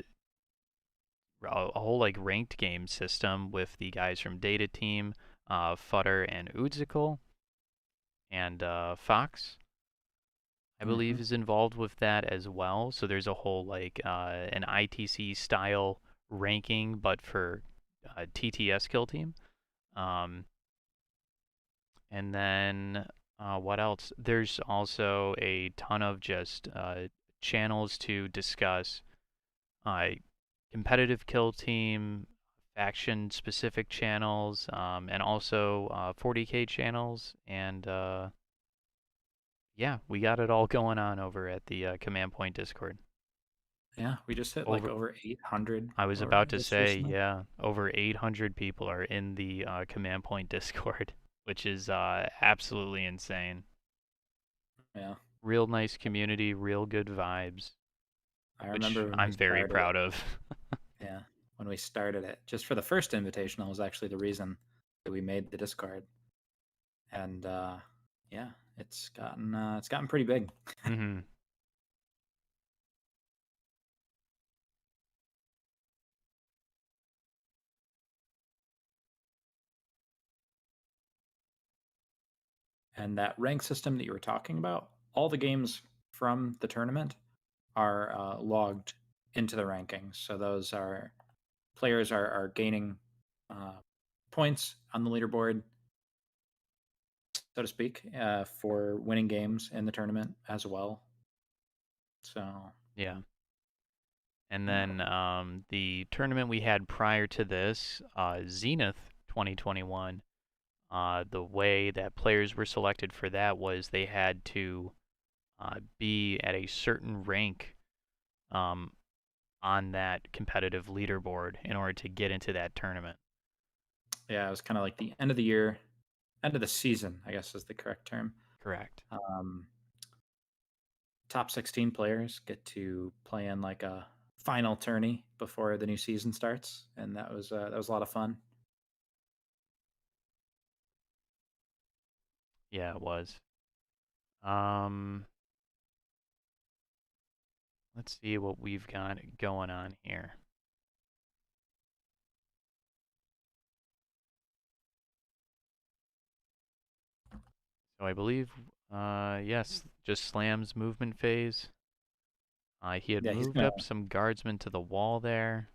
like ranked game system with the guys from Data Team, Futter and Udzical, and Fox, I believe, Hmm. is involved with that as well. So there's a whole like an ITC style ranking, but for TTS Kill Team. Um, and then what else? There's also a ton of just channels to discuss uh, competitive Kill Team, faction specific channels, and also 40K channels. And yeah, we got it all going on over at the Command Point Discord. Yeah, we just hit like Over, over 800 I was or about to just say, recently. yeah, over 800 people are in the Command Point Discord, which is absolutely insane. Yeah, Real nice community, real good vibes, I which remember when we I'm very started it. proud of. Yeah, when we started it, just for the first invitational was actually the reason that we made the Discord, and yeah, it's gotten pretty big. Hmm. And that rank system that you were talking about, all the games from the tournament are logged into the rankings. So those are players are gaining uh, points on the leaderboard, so to speak, for winning games in the tournament as well. So Yeah. And yeah, then the tournament we had prior to this, Zenith 2021, the way that players were selected for that was they had to be at a certain rank um, on that competitive leaderboard in order to get into that tournament. yeah, it was kind of like the end of the year, end of the season, I guess is the correct term. Correct. Um, top 16 players get to play in like a final tourney before the new season starts, and that was a lot of fun. Yeah, it was. Um, let's see what we've got going on here. So I believe, yes, just Slam's movement phase. He had Yeah, he's moved gonna. up some guardsmen to the wall there.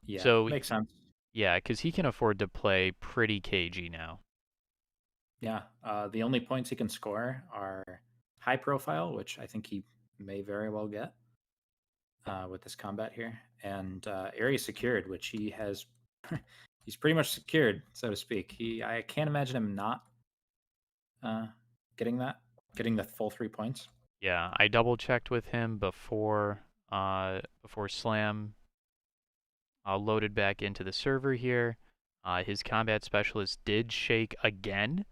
Yeah, So, makes sense. yeah, because he can afford to play pretty cagey now. Yeah, the only points he can score are high profile, which I think he may very well get with this combat here, and area secured, which he has. He's pretty much secured, so to speak. I can't imagine him not uh, getting that, getting the full 3 points. Yeah, I double checked with him before Slam loaded back into the server here. His combat specialist did shake again,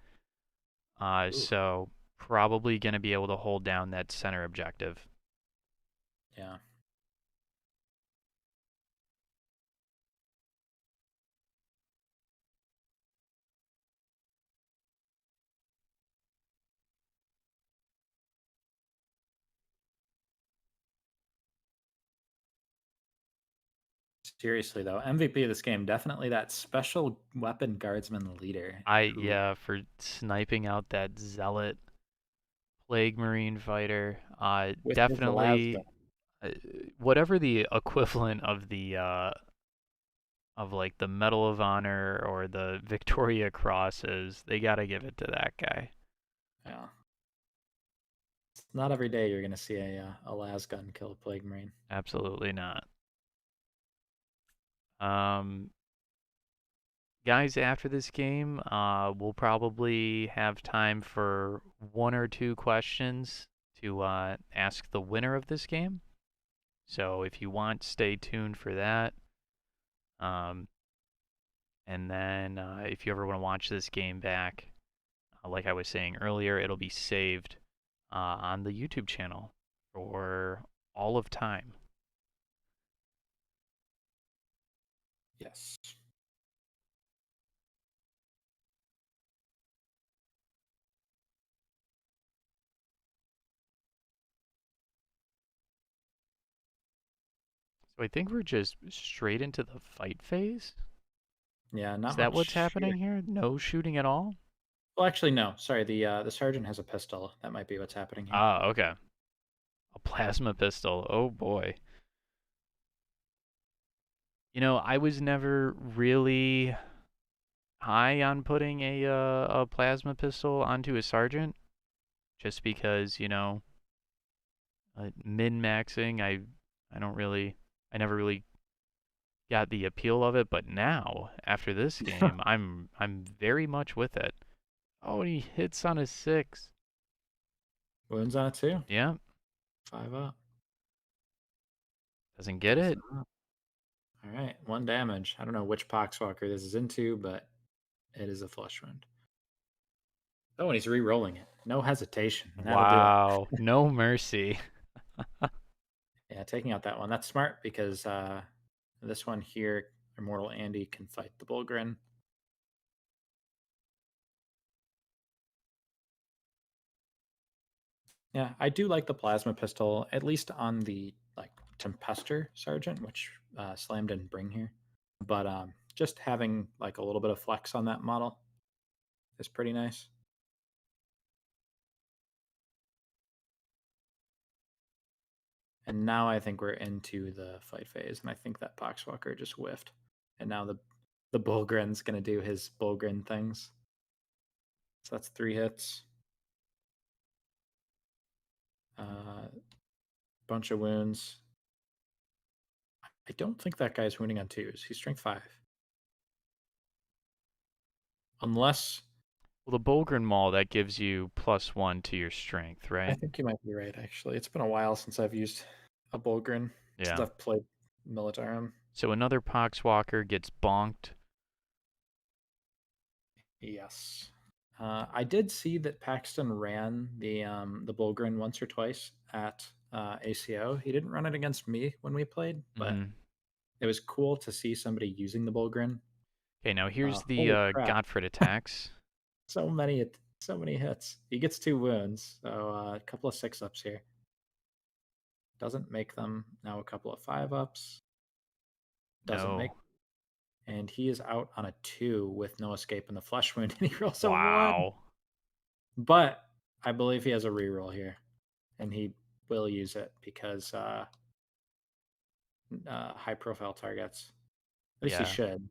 Ooh, so probably going to be able to hold down that center objective. yeah. Seriously though, MVP of this game, definitely that special weapon guardsman leader who Yeah, for sniping out that zealot plague marine fighter. with his Velasquez. Definitely uh, whatever the equivalent of like the Medal of Honor or the Victoria Cross is, they gotta give it to that guy. Yeah, it's not every day you're gonna see a lasgun kill a plague marine. Absolutely not. Um, Guys, after this game, we'll probably have time for one or two questions to ask the winner of this game. So if you want, stay tuned for that. Um, and then if you ever want to watch this game back, like I was saying earlier, it'll be saved on the YouTube channel for all of time. Yes. So I think we're just straight into the fight phase. Yeah, Is not that much what's shooting. happening here? No shooting at all? Well, actually, no. Sorry, the sergeant has a pistol. That might be what's happening here. Ah, okay. A plasma pistol. Oh boy. You know, I was never really high on putting a plasma pistol onto a sergeant, just because min maxing. I don't really, I never really got the appeal of it. But now, after this game, I'm very much with it. Oh, and he hits on a 6. Wounds on it too. Yeah, 5 up. doesn't get Does it. not. All right, 1 damage. I don't know which poxwalker this is into, but it is a flesh wound. Oh, and he's re-rolling it. No hesitation. That'll do it. Wow, no mercy. Yeah, taking out that one. That's smart because this one here, Immortal Andy can fight the Bullgrin. Yeah, I do like the plasma pistol, at least on the like Tempester Sergeant, which Slam didn't bring here. But just having like a little bit of flex on that model is pretty nice. And now I think we're into the fight phase, and I think that Poxwalker just whiffed. And now the Bullgrin's gonna do his Bullgrin things. So that's 3 hits. Bunch of wounds. I don't think that guy's wounding on 2s. He's strength 5. Unless Well, the Bulgren Maul, that gives you +1 to your strength, I right? think you might be right, actually. It's been a while since I've used a Bullgrin, since Yeah. I've played Militarum. So another Poxwalker gets bonked. Yes. I did see that Paxton ran the Bullgrin once or twice at ACO. He didn't run it against me when we played, but Hmm. it was cool to see somebody using the Bullgrin. Okay, now here's the Holy crap! Godfred attacks. So many hits. He gets 2 wounds, so a couple of 6 ups here. Doesn't make them now a couple of 5 ups. Doesn't make, No. and he is out on a 2 with no escape in the flesh wound, and he rolls a 1. Wow. But I believe he has a reroll here, and he will use it because high profile targets. At least he Yeah. should.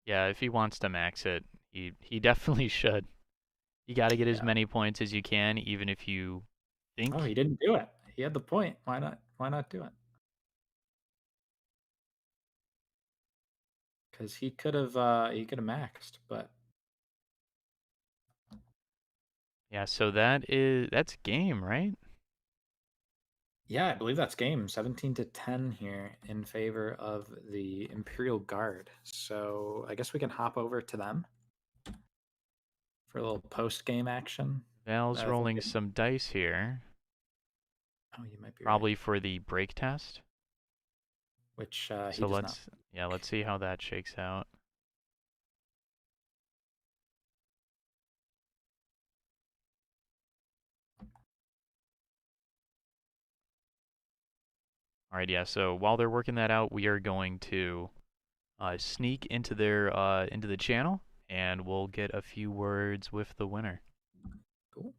Yeah, if he wants to max it, he definitely should. You got to get as Yeah. many points as you can, even if you Oh, think. he didn't do it. He had the point. Why not? Why not do it? Because he could have maxed, but Yeah, so that's game, right? yeah, I believe that's game 17-10 here in favor of the Imperial Guard. So I guess we can hop over to them for a little post game action. Val's Rather than rolling getting, some dice here, oh, you might be right. probably for the break test. Which he So does not. let's see how that shakes out. All right, yeah. So while they're working that out, we are going to sneak into the channel, and we'll get a few words with the winner. Cool.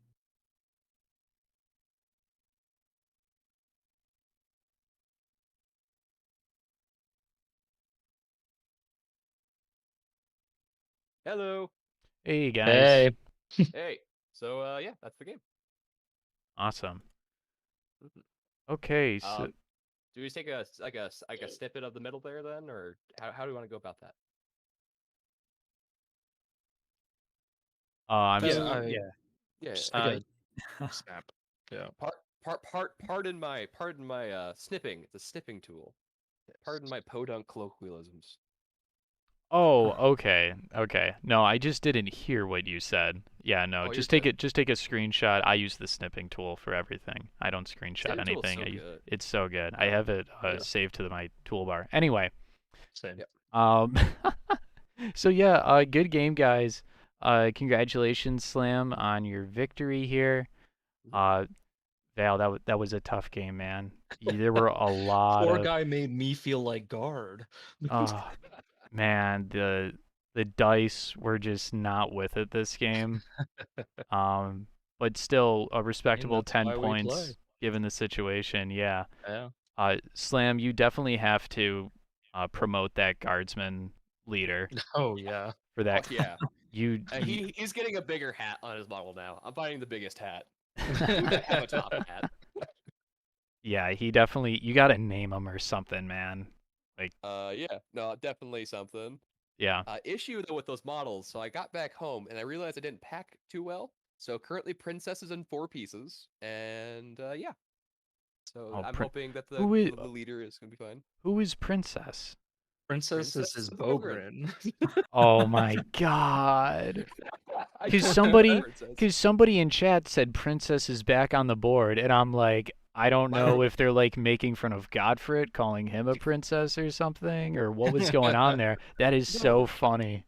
Hello. Hey guys, Hey. Hey. Yeah, that's the game. awesome. Mhm. Okay, so Do we take a snippet of the middle there then, or how do we want to go about that? I'm Yeah, Yeah. Yeah. just like Uh, a snap. Yeah. Pardon my snipping. It's a snipping tool. Pardon my podunk colloquialisms. Oh, okay. Okay. No, I just didn't hear what you said. Yeah, no. Oh, you're Just take good. it just take a screenshot. I use the snipping tool for everything. I don't screenshot Snipping tool is anything. so good. It's so good. I Um, have it yeah. saved to my toolbar. Anyway, Same. Yep. um so yeah, good game guys. Congratulations Slam on your victory here. Mhm. Uh Val, that was a tough game, man. There were a lot Poor of guy made me feel like guard. uh man, the dice were just not with it this game. Um, but still a And respectable that's 10 why we play. points given the situation. Yeah. Yeah. Slam, you definitely have to promote that guardsman leader Oh yeah. for Oh that. yeah. You He's getting a bigger hat on his model now. I'm buying the biggest hat. We might have a top hat. yeah, he definitely you got to name him or something, man. Like, Yeah. No, definitely something. yeah. Issue though with those models. So I got back home and I realized I didn't pack too well. So currently Princess is in 4 pieces, and yeah. So Oh, I'm hoping that who is the leader is gonna be fine. who is Princess? Princess is Princess his Bogren. Bogren. Oh my god. I Cause called her somebody, Princess. cause somebody in chat said Princess is back on the board, and I'm like, I don't know if they're like making fun of Godfrey, calling him a princess or something, or what was going on there. That is so No, funny.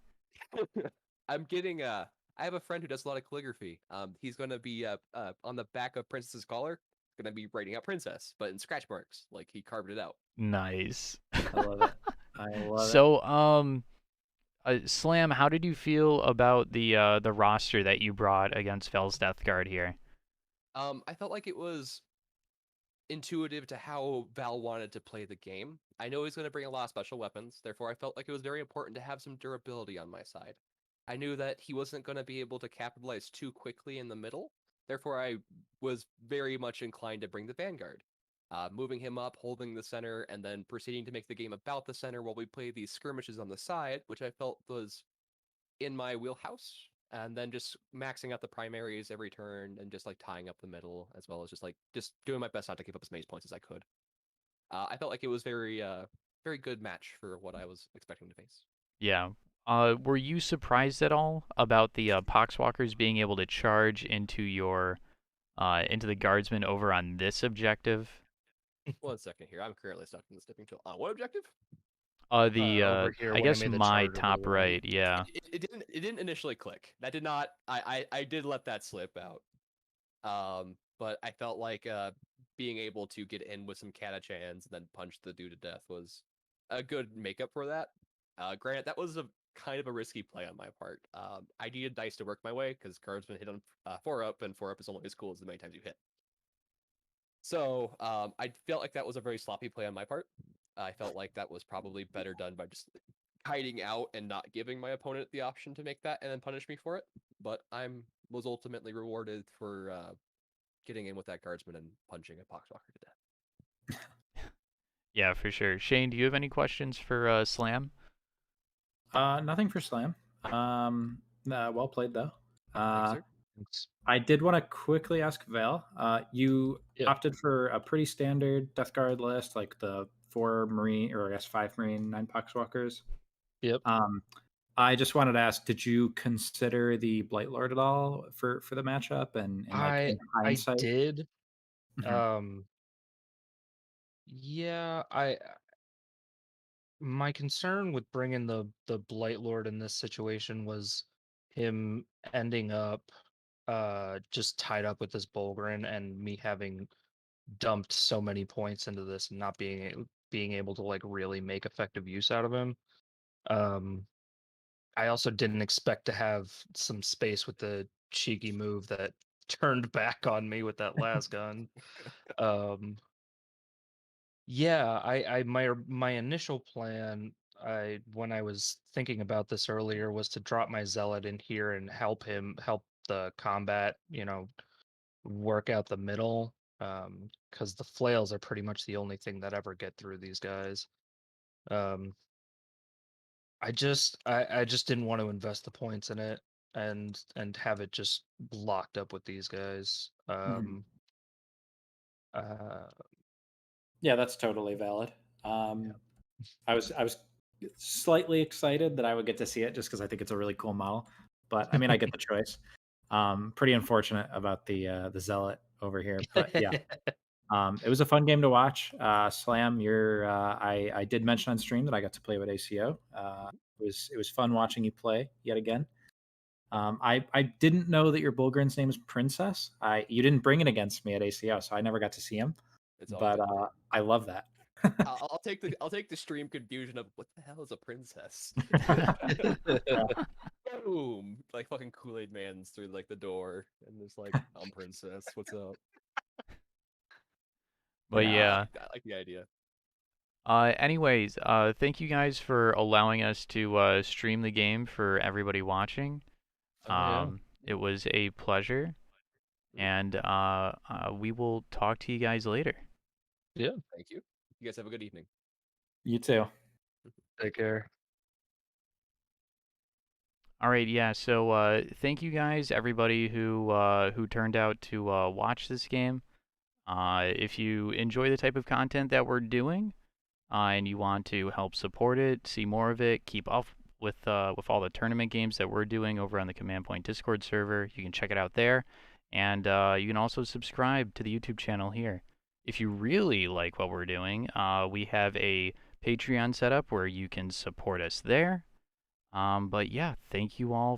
I'm getting I have a friend who does a lot of calligraphy. He's gonna be on the back of Princess's collar, gonna be writing out Princess, but in scratch marks, like he carved it out. Nice. I love it. I love it. So, Slam, how did you feel about the roster that you brought against Fel's Death Guard here? I felt like it was intuitive to how Val wanted to play the game. I know he's going to bring a lot of special weapons, therefore I felt like it was very important to have some durability on my side. I knew that he wasn't going to be able to capitalize too quickly in the middle, therefore I was very much inclined to bring the Vanguard. Moving him up, holding the center, and then proceeding to make the game about the center while we play these skirmishes on the side, which I felt was in my wheelhouse, and then just maxing out the primaries every turn and just like tying up the middle, as well as just doing my best not to give up as many points as I could. I felt like it was very good match for what I was expecting to face. Yeah. Were you surprised at all about the Poxwalkers being able to charge into the guardsmen over on this objective? 1 second here. I'm currently stuck in the snipping tool. What objective? Over here I when I guess made the my chargeable top one. right, yeah. It didn't initially click. That did not. I did let that slip out. But I felt like being able to get in with some Catachans and then punch the dude to death was a good makeup for that. Granted, that was a kind of a risky play on my part. I needed dice to work my way because guardsmen hit on 4 up, and 4 up is only as cool as the many times you hit. So I felt like that was a very sloppy play on my part. I felt like that was probably better done by just hiding out and not giving my opponent the option to make that and then punish me for it. But I'm was ultimately rewarded for getting in with that guardsman and punching a poxwalker to death. Yeah, for sure. Shane, do you have any questions for Slam? Nothing for Slam. Well played though. Thank you, Uh, sir. Thanks. I did want to quickly ask Val. You Yeah. opted for a pretty standard Death Guard list, like the 4 Marine, or I guess 5 Marine, 9 Poxwalkers. Yep. I just wanted to ask, did you consider the Blight Lord at all for the matchup? And like I in I hindsight, did. Mhm. Um yeah, I my concern with bringing the Blight Lord in this situation was him ending up just tied up with this Bulgrin and me having dumped so many points into this and not being able to like really make effective use out of him. I also didn't expect to have some space with the cheeky move that turned back on me with that last gun. Yeah, my initial plan, when I was thinking about this earlier, was to drop my zealot in here and help the combat, work out the middle. Because the flails are pretty much the only thing that ever get through these guys. Um, I just didn't want to invest the points in it and have it just locked up with these guys. Uh, Yeah, that's totally valid. yeah. I was slightly excited that I would get to see it just because I think it's a really cool model. But I mean, I get the choice. Pretty unfortunate about the zealot over here, but yeah, it was a fun game to watch. Slam, I did mention on stream that I got to play with ACO. It was fun watching you play yet again. I didn't know that your Bulgrin's name is Princess. You didn't bring it against me at ACO, so I never got to see him. It's all But good. I love that. I'll take the stream confusion of what the hell is a princess? Boom! Like fucking Kool-Aid Man's through like the door, and there's like, I'm princess. What's up? But Yeah. yeah. I like the idea. Anyways, thank you guys for allowing us to stream the game for everybody watching. Oh, yeah. It was a pleasure, and we will talk to you guys later. Yeah. Thank you. You guys have a good evening. You too. Take care. All right, yeah. So thank you guys, everybody who turned out to watch this game. If you enjoy the type of content that we're doing, and you want to help support it, see more of it, keep up with all the tournament games that we're doing over on the Command Point Discord server, you can check it out there, and you can also subscribe to the YouTube channel here. If you really like what we're doing, we have a Patreon set up where you can support us there. But yeah, thank you all